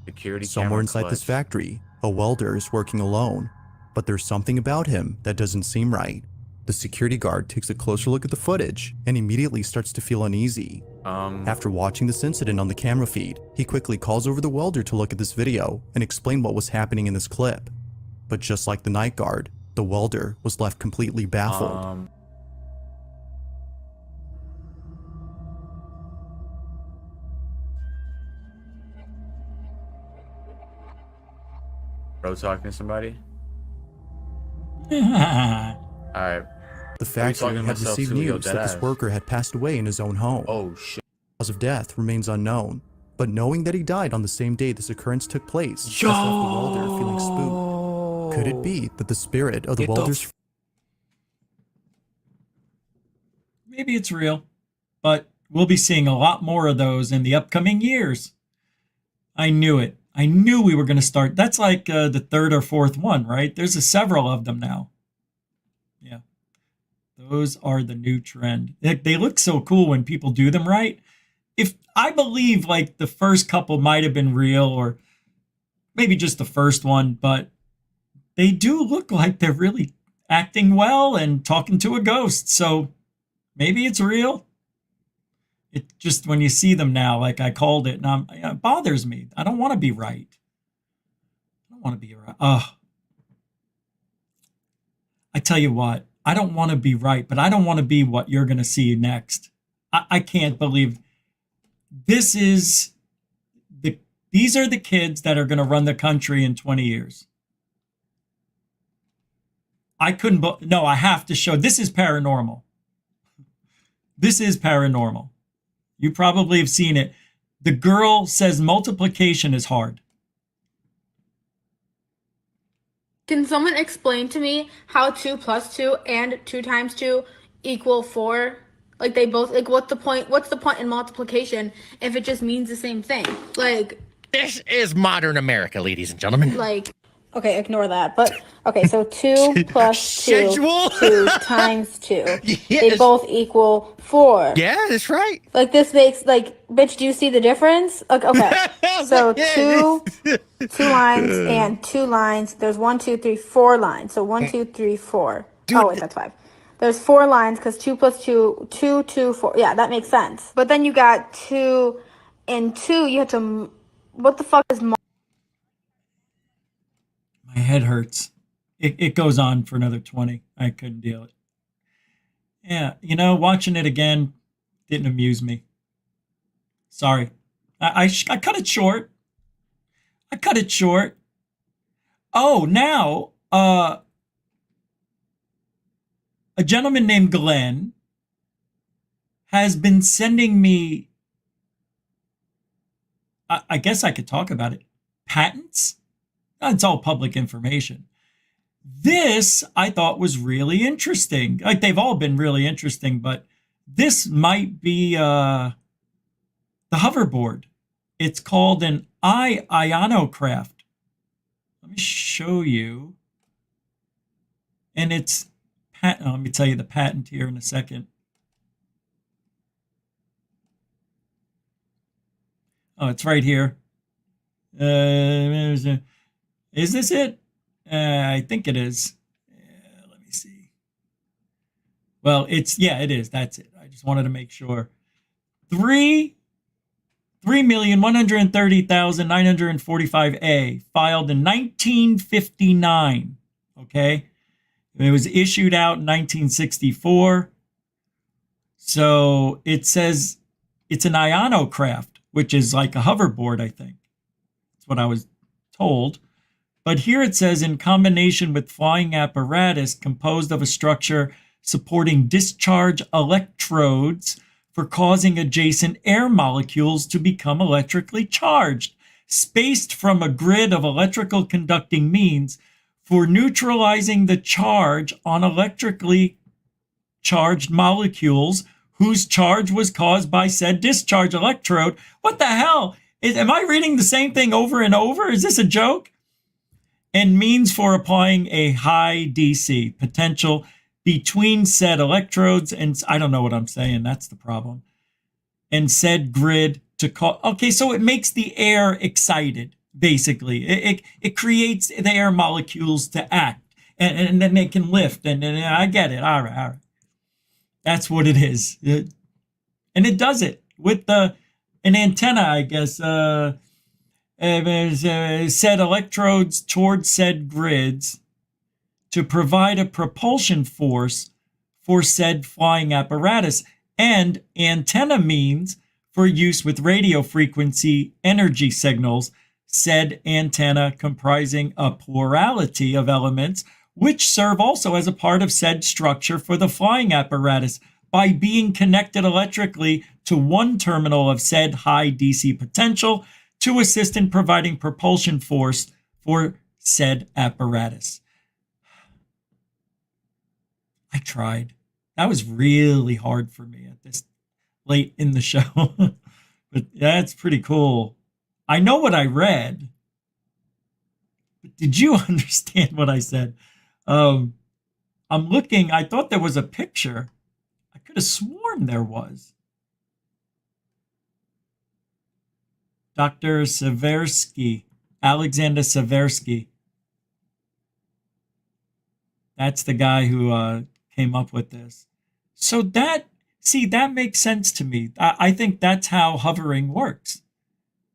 Somewhere inside this factory, a welder is working alone, but there's something about him that doesn't seem right. The security guard takes a closer look at the footage and immediately starts to feel uneasy. After watching this incident on the camera feed, he quickly calls over the welder to look at this video and explain what was happening in this clip. But just like the night guard, the welder was left completely baffled. Bro talking to somebody? Alright. The factory had received news that this worker had passed away in his own home. Oh shit. The cause of death remains unknown, but knowing that he died on the same day this occurrence took place has left the welder feeling spooked. Could it be that the spirit of the welder's... Maybe it's real, but we'll be seeing a lot more of those in the upcoming years. I knew it. I knew we were going to start. That's like the third or fourth one, right? There's several of them now. Yeah. Those are the new trend. They look so cool when people do them right. If I believe like the first couple might have been real or maybe just the first one, but they do look like they're really acting well and talking to a ghost. So maybe it's real. It just, when you see them now, like I called it, and it bothers me. I don't want to be right. I don't want to be right. Oh, I tell you what, I don't want to be right, but I don't want to be what you're going to see next. I can't believe these are the kids that are going to run the country in 20 years. I have to show. This is paranormal. This is paranormal. You probably have seen it. The girl says multiplication is hard. Can someone explain to me how 2 plus 2 and 2 times 2 equal 4? Like they both, like what's the point in multiplication if it just means the same thing? Like, this is modern America, ladies and gentlemen. Like, okay, ignore that. But okay, so 2 plus 2, 2 times 2. Yes. They both equal 4. Yeah, that's right. Like this makes, like, bitch, do you see the difference? Okay. So 2 lines and 2 lines. There's 1, 2, 3, 4 lines. So 1, 2, 3, 4. Oh wait, that's 5. There's 4 lines because 2 plus 2, 2, 2, 4. Yeah, that makes sense. But then you got 2 and 2. You have to. What the fuck is? My head hurts. It goes on for another 20. I couldn't deal it. Yeah, watching it again didn't amuse me. Sorry. I cut it short. Oh, now, a gentleman named Glenn has been sending me, I guess I could talk about it, patents? It's all public information. This I thought was really interesting. Like they've all been really interesting, but this might be the hoverboard. It's called an ionocraft. Let me show you. And it's let me tell you the patent here in a second. Oh, it's right here. Is this it? I think it is. Let me see. Well, it is. That's it. I just wanted to make sure. 3,130,945A filed in 1959. Okay. It was issued out in 1964. So it says it's an ionocraft, which is like a hoverboard, I think. That's what I was told. But here it says, in combination with flying apparatus composed of a structure supporting discharge electrodes for causing adjacent air molecules to become electrically charged, spaced from a grid of electrical conducting means for neutralizing the charge on electrically charged molecules whose charge was caused by said discharge electrode. What the hell? Am I reading the same thing over and over? Is this a joke? And means for applying a high DC potential between said electrodes and, I don't know what I'm saying, that's the problem, and said grid to call. Okay, so it makes the air excited, basically. It creates the air molecules to act, and then they can lift, and I get it. All right. That's what it is. And it does it with an antenna, I guess, said electrodes towards said grids to provide a propulsion force for said flying apparatus, and antenna means for use with radio frequency energy signals, said antenna comprising a plurality of elements which serve also as a part of said structure for the flying apparatus by being connected electrically to one terminal of said high DC potential to assist in providing propulsion force for said apparatus. I tried. That was really hard for me at this late in the show. But that's pretty cool. I know what I read. But did you understand what I said? I'm looking. I thought there was a picture. I could have sworn there was. Dr. Seversky, Alexander Seversky. That's the guy who came up with this. So that makes sense to me. I think that's how hovering works.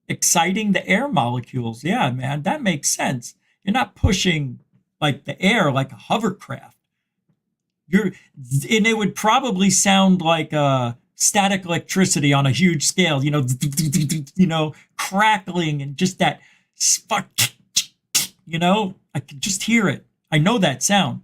Exciting the air molecules. Yeah, man, that makes sense. You're not pushing like the air like a hovercraft. And it would probably sound like static electricity on a huge scale, crackling and just that spark, I could just hear it. I know that sound.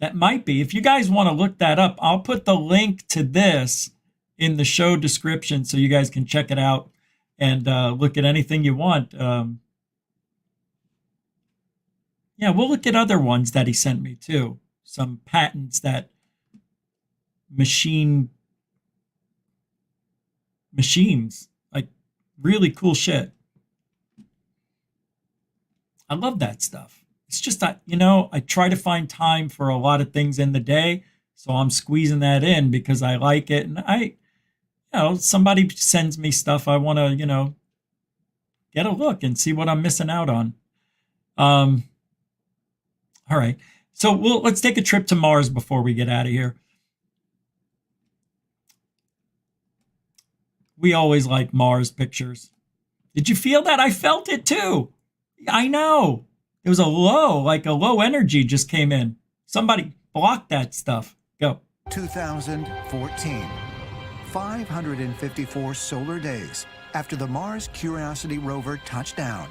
That might be. If you guys want to look that up, I'll put the link to this in the show description so you guys can check it out and look at anything you want. Yeah, we'll look at other ones that he sent me too. Some patents that machines, like really cool shit. I love that stuff. It's just that, I try to find time for a lot of things in the day. So I'm squeezing that in because I like it. And somebody sends me stuff. I want to, get a look and see what I'm missing out on. All right. So let's take a trip to Mars before we get out of here. We always like Mars pictures. Did you feel that? I felt it too. I know. It was a low energy just came in. Somebody block that stuff. Go. 2014. 554 solar days after the Mars Curiosity rover touched down.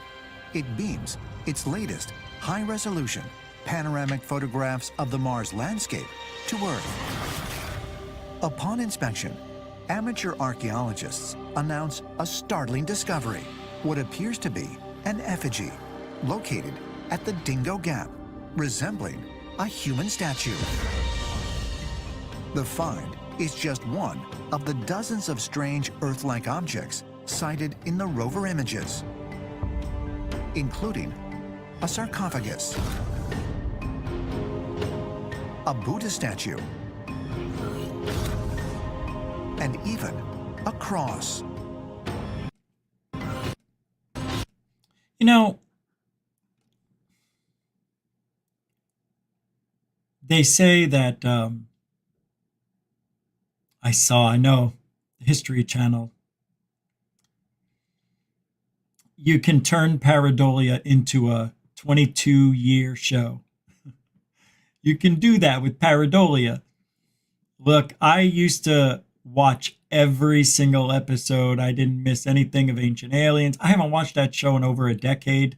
It beams its latest high-resolution panoramic photographs of the Mars landscape to Earth. Upon inspection, amateur archaeologists announce a startling discovery, what appears to be an effigy located at the Dingo Gap, resembling a human statue. The find is just one of the dozens of strange Earth-like objects sighted in the rover images, including a sarcophagus, a Buddha statue, and even a cross. They say that I know, the History Channel, you can turn pareidolia into a 22-year show. You can do that with pareidolia. Look, I used to watch every single episode. I didn't miss anything of Ancient Aliens. I haven't watched that show in over a decade.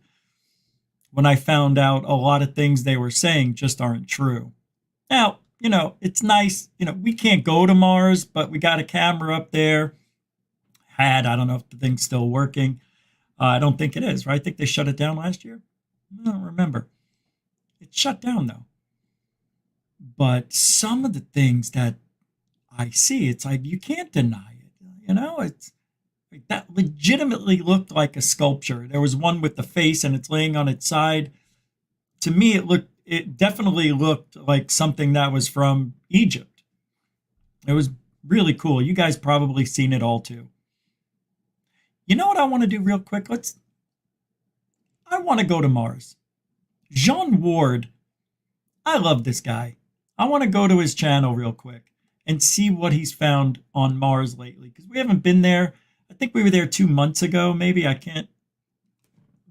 When I found out a lot of things they were saying just aren't true. Now, it's nice. We can't go to Mars, but we got a camera up there. I don't know if the thing's still working. I don't think it is, right? I think they shut it down last year. I don't remember. It's shut down, though. But some of the things that I see, it's like you can't deny it. It's like that legitimately looked like a sculpture. There was one with the face and it's laying on its side. To me, it definitely looked like something that was from Egypt. It was really cool. You guys probably seen it all too. You know what I want to do real quick? I want to go to Mars. Jean Ward, I love this guy. I want to go to his channel real quick and see what he's found on Mars lately. Because we haven't been there. I think we were there 2 months ago, maybe. I can't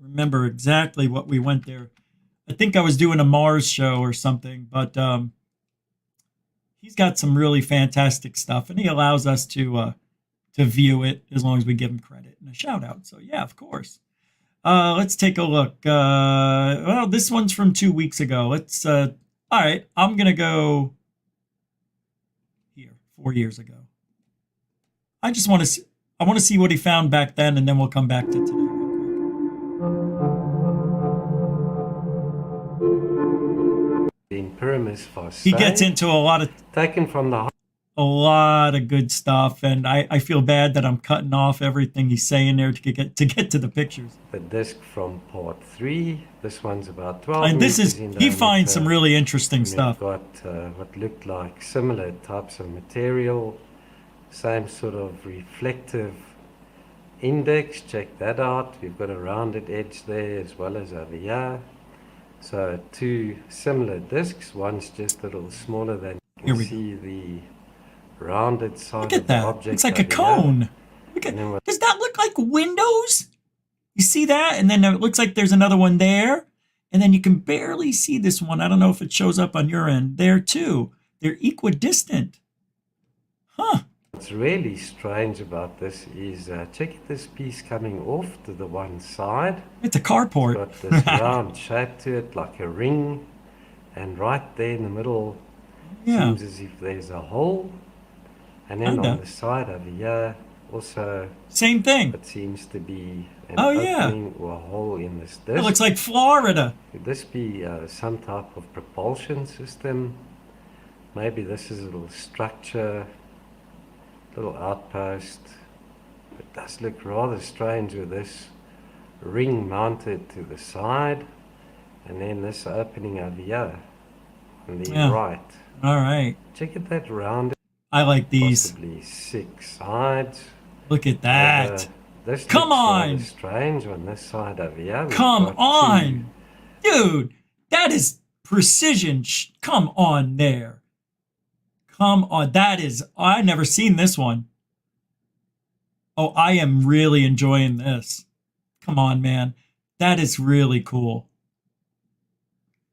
remember exactly what we went there. I think I was doing a Mars show or something, but he's got some really fantastic stuff, and he allows us to view it as long as we give him credit and a shout out. So yeah, of course. Let's take a look. Well, this one's from 2 weeks ago. Let's. All right, I'm gonna go here 4 years ago. I just want to see. I want to see what he found back then, and then we'll come back to today. He gets into a lot of good stuff, and I feel bad that I'm cutting off everything he's saying there to get to the pictures. The disc from part 3. This one's about 12. And this is he finds some really interesting stuff. Got what looked like similar types of material, same sort of reflective index. Check that out. We've got a rounded edge there as well as over here. So 2 similar discs. One's just a little smaller than you can see the rounded side Look at of the that. object. It's like a cone. Look at, does that look like windows? You see that? And then it looks like there's another one there. And then you can barely see this one. I don't know if it shows up on your end there too. They're equidistant. Huh. What's really strange about this is check this piece coming off to the one side. It's a carport. It's got this round shape to it, like a ring. And right there in the middle, seems as if there's a hole. And then on the side over here, also same thing. It seems to be an yeah. opening or a hole in this disc. It looks like Florida. Could this be some type of propulsion system? Maybe this is a little structure, little outpost. It does look rather strange with this ring mounted to the side, and then this opening over here on the right. All right. Check it that round. I like these. Possibly 6 sides. Look at that. This Come on. Strange on this side over here. Come on. Dude, that is precision. Come on there. Come on. That is, I've never seen this one. Oh, I am really enjoying this. Come on, man. That is really cool.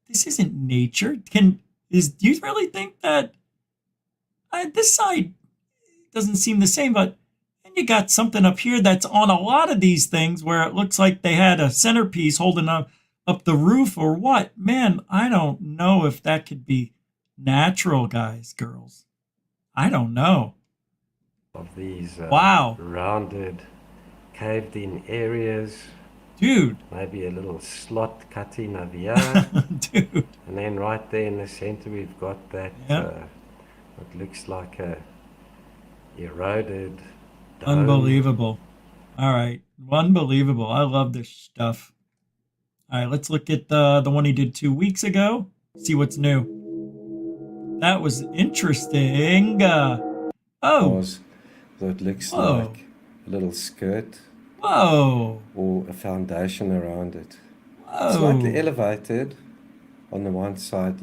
This isn't nature. Do you really think that this side doesn't seem the same, but then you got something up here that's on a lot of these things where it looks like they had a centerpiece holding up the roof or what. Man, I don't know if that could be natural, guys, girls. I don't know. Of these wow. rounded, caved-in areas. Dude. Maybe a little slot cut in over here. Dude. And then right there in the center we've got that what looks like a eroded dome. Unbelievable. All right. Unbelievable. I love this stuff. All right, let's look at the one he did 2 weeks ago. See what's new. That was interesting. So it looks like a little skirt. Whoa. Or a foundation around it. Whoa. Slightly elevated on the one side,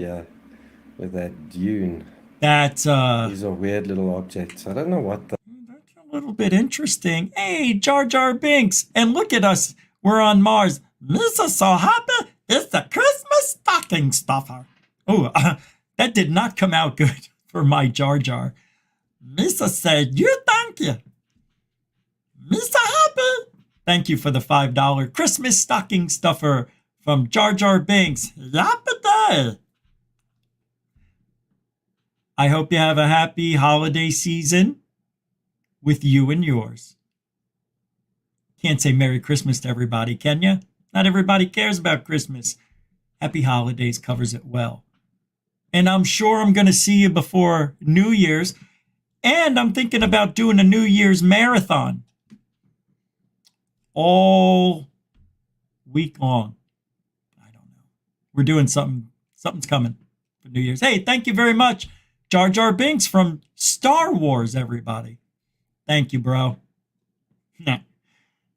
with that dune. That's these are weird little objects. I don't know what the that's a little bit interesting. Hey, Jar Jar Binks, and look at us. We're on Mars. Misa so happy. It's the Christmas stocking stuffer. Oh, that did not come out good for my Jar Jar. Misa said, "You thank you. Misa happy." Thank you for the $5 Christmas stocking stuffer from Jar Jar Binks. Happy day. I hope you have a happy holiday season with you and yours. Can't say Merry Christmas to everybody, can you? Not everybody cares about Christmas. Happy holidays covers it well. And I'm sure I'm going to see you before New Year's. And I'm thinking about doing a New Year's marathon. All week long. I don't know. We're doing something. Something's coming for New Year's. Hey, thank you very much, Jar Jar Binks from Star Wars, everybody. Thank you, bro.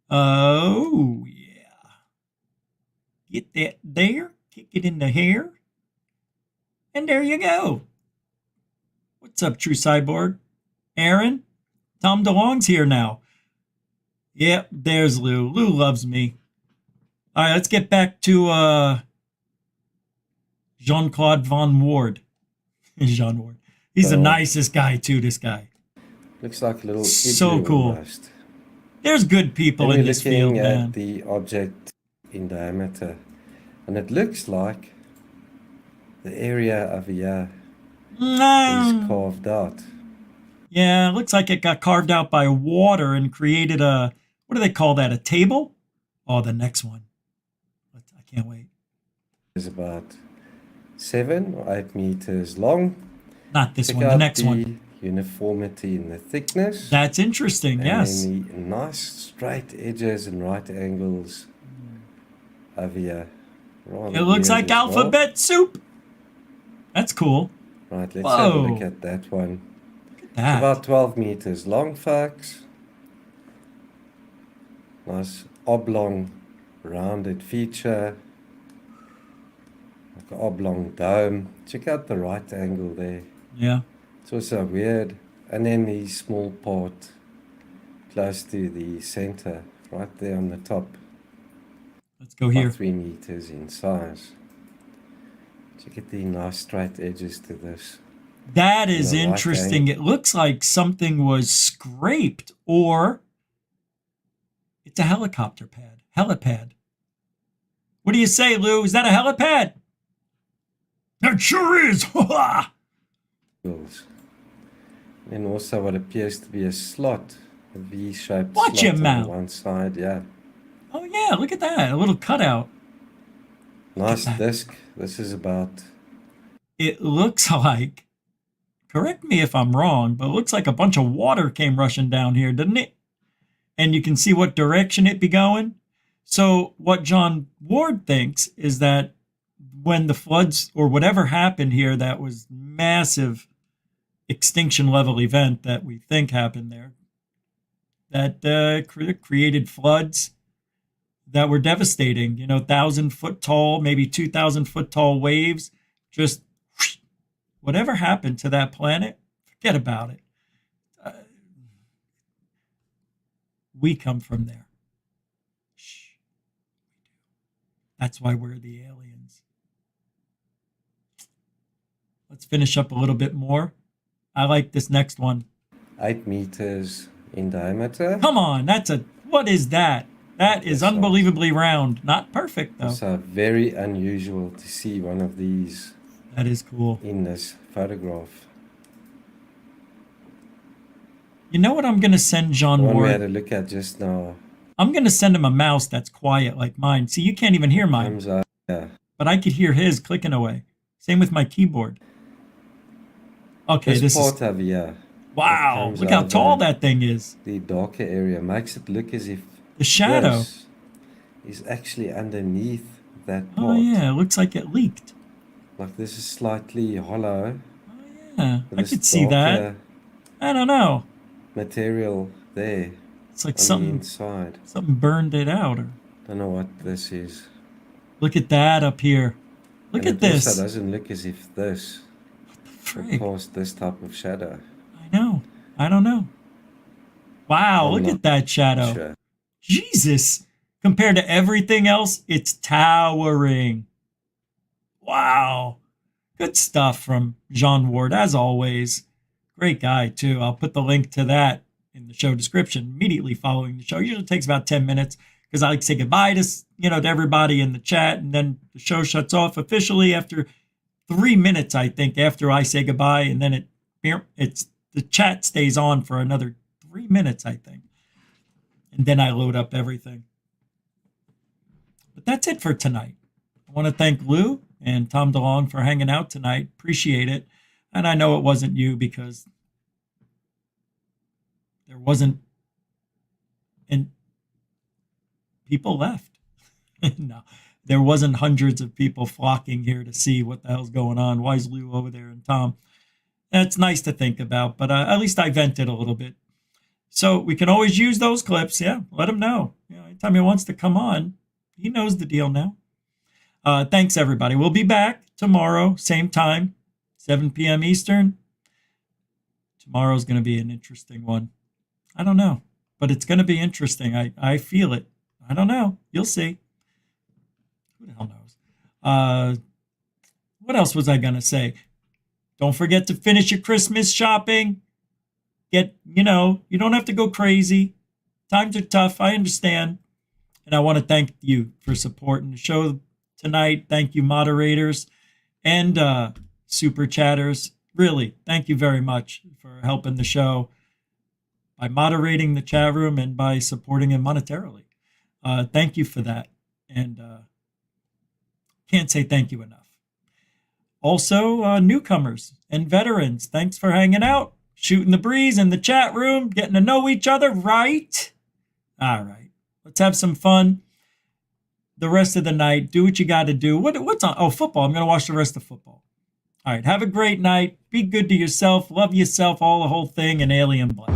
Oh, yeah. Get that there. Kick it in the hair. And there you go. What's up, True Cyborg? Aaron? Tom DeLong's here now. Yep, there's Lou. Lou loves me. All right, let's get back to Jean-Claude Van Ward. Jean Ward. He's the nicest guy, too, this guy. Looks like a little so cool. Almost. There's good people in this field, man. Looking at the object in diameter, and it looks like the area over here is carved out. Yeah, it looks like it got carved out by water and created a, what do they call that, a table? Oh, the next one. I can't wait. It's about 7 or 8 meters long. Not this one, the next one. Uniformity in the thickness. That's interesting, yes. And the nice straight edges and right angles over here. It looks like alphabet soup. That's cool. Right, let's have a look at that one. Look at that. It's about 12 meters long, folks. Nice oblong, rounded feature. Like an oblong dome. Check out the right angle there. Yeah. It's also weird. And then the small part close to the center, right there on the top. Let's go here. 3 meters in size. Check at the nice straight edges to this. That is The right interesting. It looks like something was scraped, or it's a helicopter pad. Helipad. What do you say, Lou? Is that a helipad? That sure is. And also what appears to be a slot, a V-shaped Watch slot your on mouth. one side. Yeah. Oh yeah, look at that. A little cutout. Nice disc. This is about... It looks like, correct me if I'm wrong, but it looks like a bunch of water came rushing down here, doesn't it? And you can see what direction it be going. So what John Ward thinks is that when the floods or whatever happened here, that was massive extinction level event that we think happened there, that created floods that were devastating. 1,000-foot tall, maybe 2,000-foot tall waves. Just whatever happened to that planet, forget about it. We come from there. That's why we're the aliens. Let's finish up a little bit more. I like this next one. 8 meters in diameter. Come on, what is that? That is unbelievably round. Not perfect, though. It's very unusual to see one of these. That is cool. In this photograph. You know what I'm going to send John One Ward? we had a look at just now. I'm going to send him a mouse that's quiet like mine. See, you can't even hear mine. Yeah. But I could hear his clicking away. Same with my keyboard. Okay, this is... Wow, look how tall that thing is. The darker area makes it look as if the shadow is actually underneath that part. Oh yeah, it looks like it leaked. Like this is slightly hollow. Yeah, I could see that. I don't know. Material there. It's like on something the inside. Something burned it out. Or... Don't know what this is. Look at that up here. Look at this. It also doesn't look as if this would cause this type of shadow. I know. I don't know. Wow, look at that shadow. Sure. Jesus. Compared to everything else, it's towering. Wow. Good stuff from Jean Ward, as always. Great guy, too. I'll put the link to that in the show description immediately following the show. Usually takes about 10 minutes because I like to say goodbye to, to everybody in the chat, and then the show shuts off officially after 3 minutes, I think, after I say goodbye, and then the chat stays on for another 3 minutes, I think. And then I load up everything. But that's it for tonight. I want to thank Lou and Tom DeLong for hanging out tonight. Appreciate it. And I know it wasn't you because there wasn't, and people left. No, there wasn't hundreds of people flocking here to see what the hell's going on. Why is Lou over there and Tom? That's nice to think about, but at least I vented a little bit. So we can always use those clips. Yeah, let him know. Anytime he wants to come on, he knows the deal now. Thanks, everybody. We'll be back tomorrow, same time, 7 p.m. Eastern. Tomorrow's going to be an interesting one. I don't know, but it's going to be interesting. I feel it. I don't know. You'll see. Who the hell knows? What else was I going to say? Don't forget to finish your Christmas shopping. You don't have to go crazy. Times are tough. I understand. And I want to thank you for supporting the show tonight. Thank you, moderators and super chatters. Really, thank you very much for helping the show by moderating the chat room and by supporting it monetarily. Thank you for that. And can't say thank you enough. Also, newcomers and veterans, thanks for hanging out, shooting the breeze in the chat room, getting to know each other, right? All right. Let's have some fun. The rest of the night, do what you got to do. What's on? Oh, football. I'm going to watch the rest of football. All right. Have a great night. Be good to yourself. Love yourself, all the whole thing, and alien blood.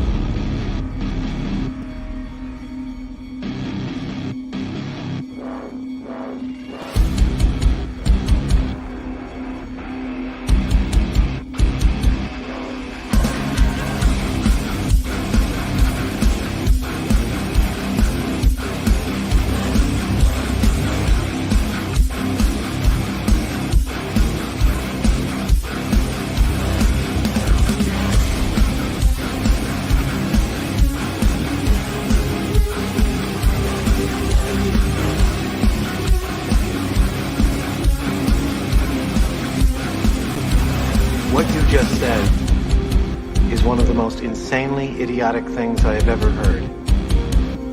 one of the most insanely idiotic things I have ever heard.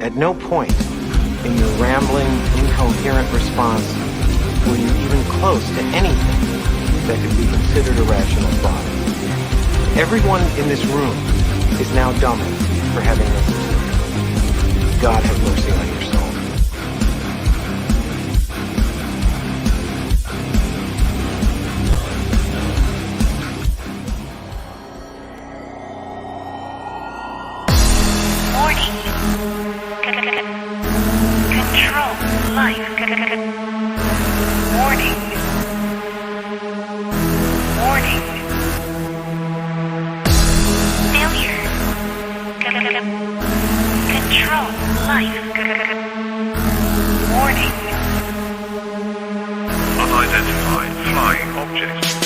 At no point in your rambling, incoherent response were you even close to anything that could be considered a rational thought. Everyone in this room is now dumber for having listened to it. God have mercy on your soul. Warning. Control life. Warning. Warning. Failure. Control life. Warning. Unidentified flying object.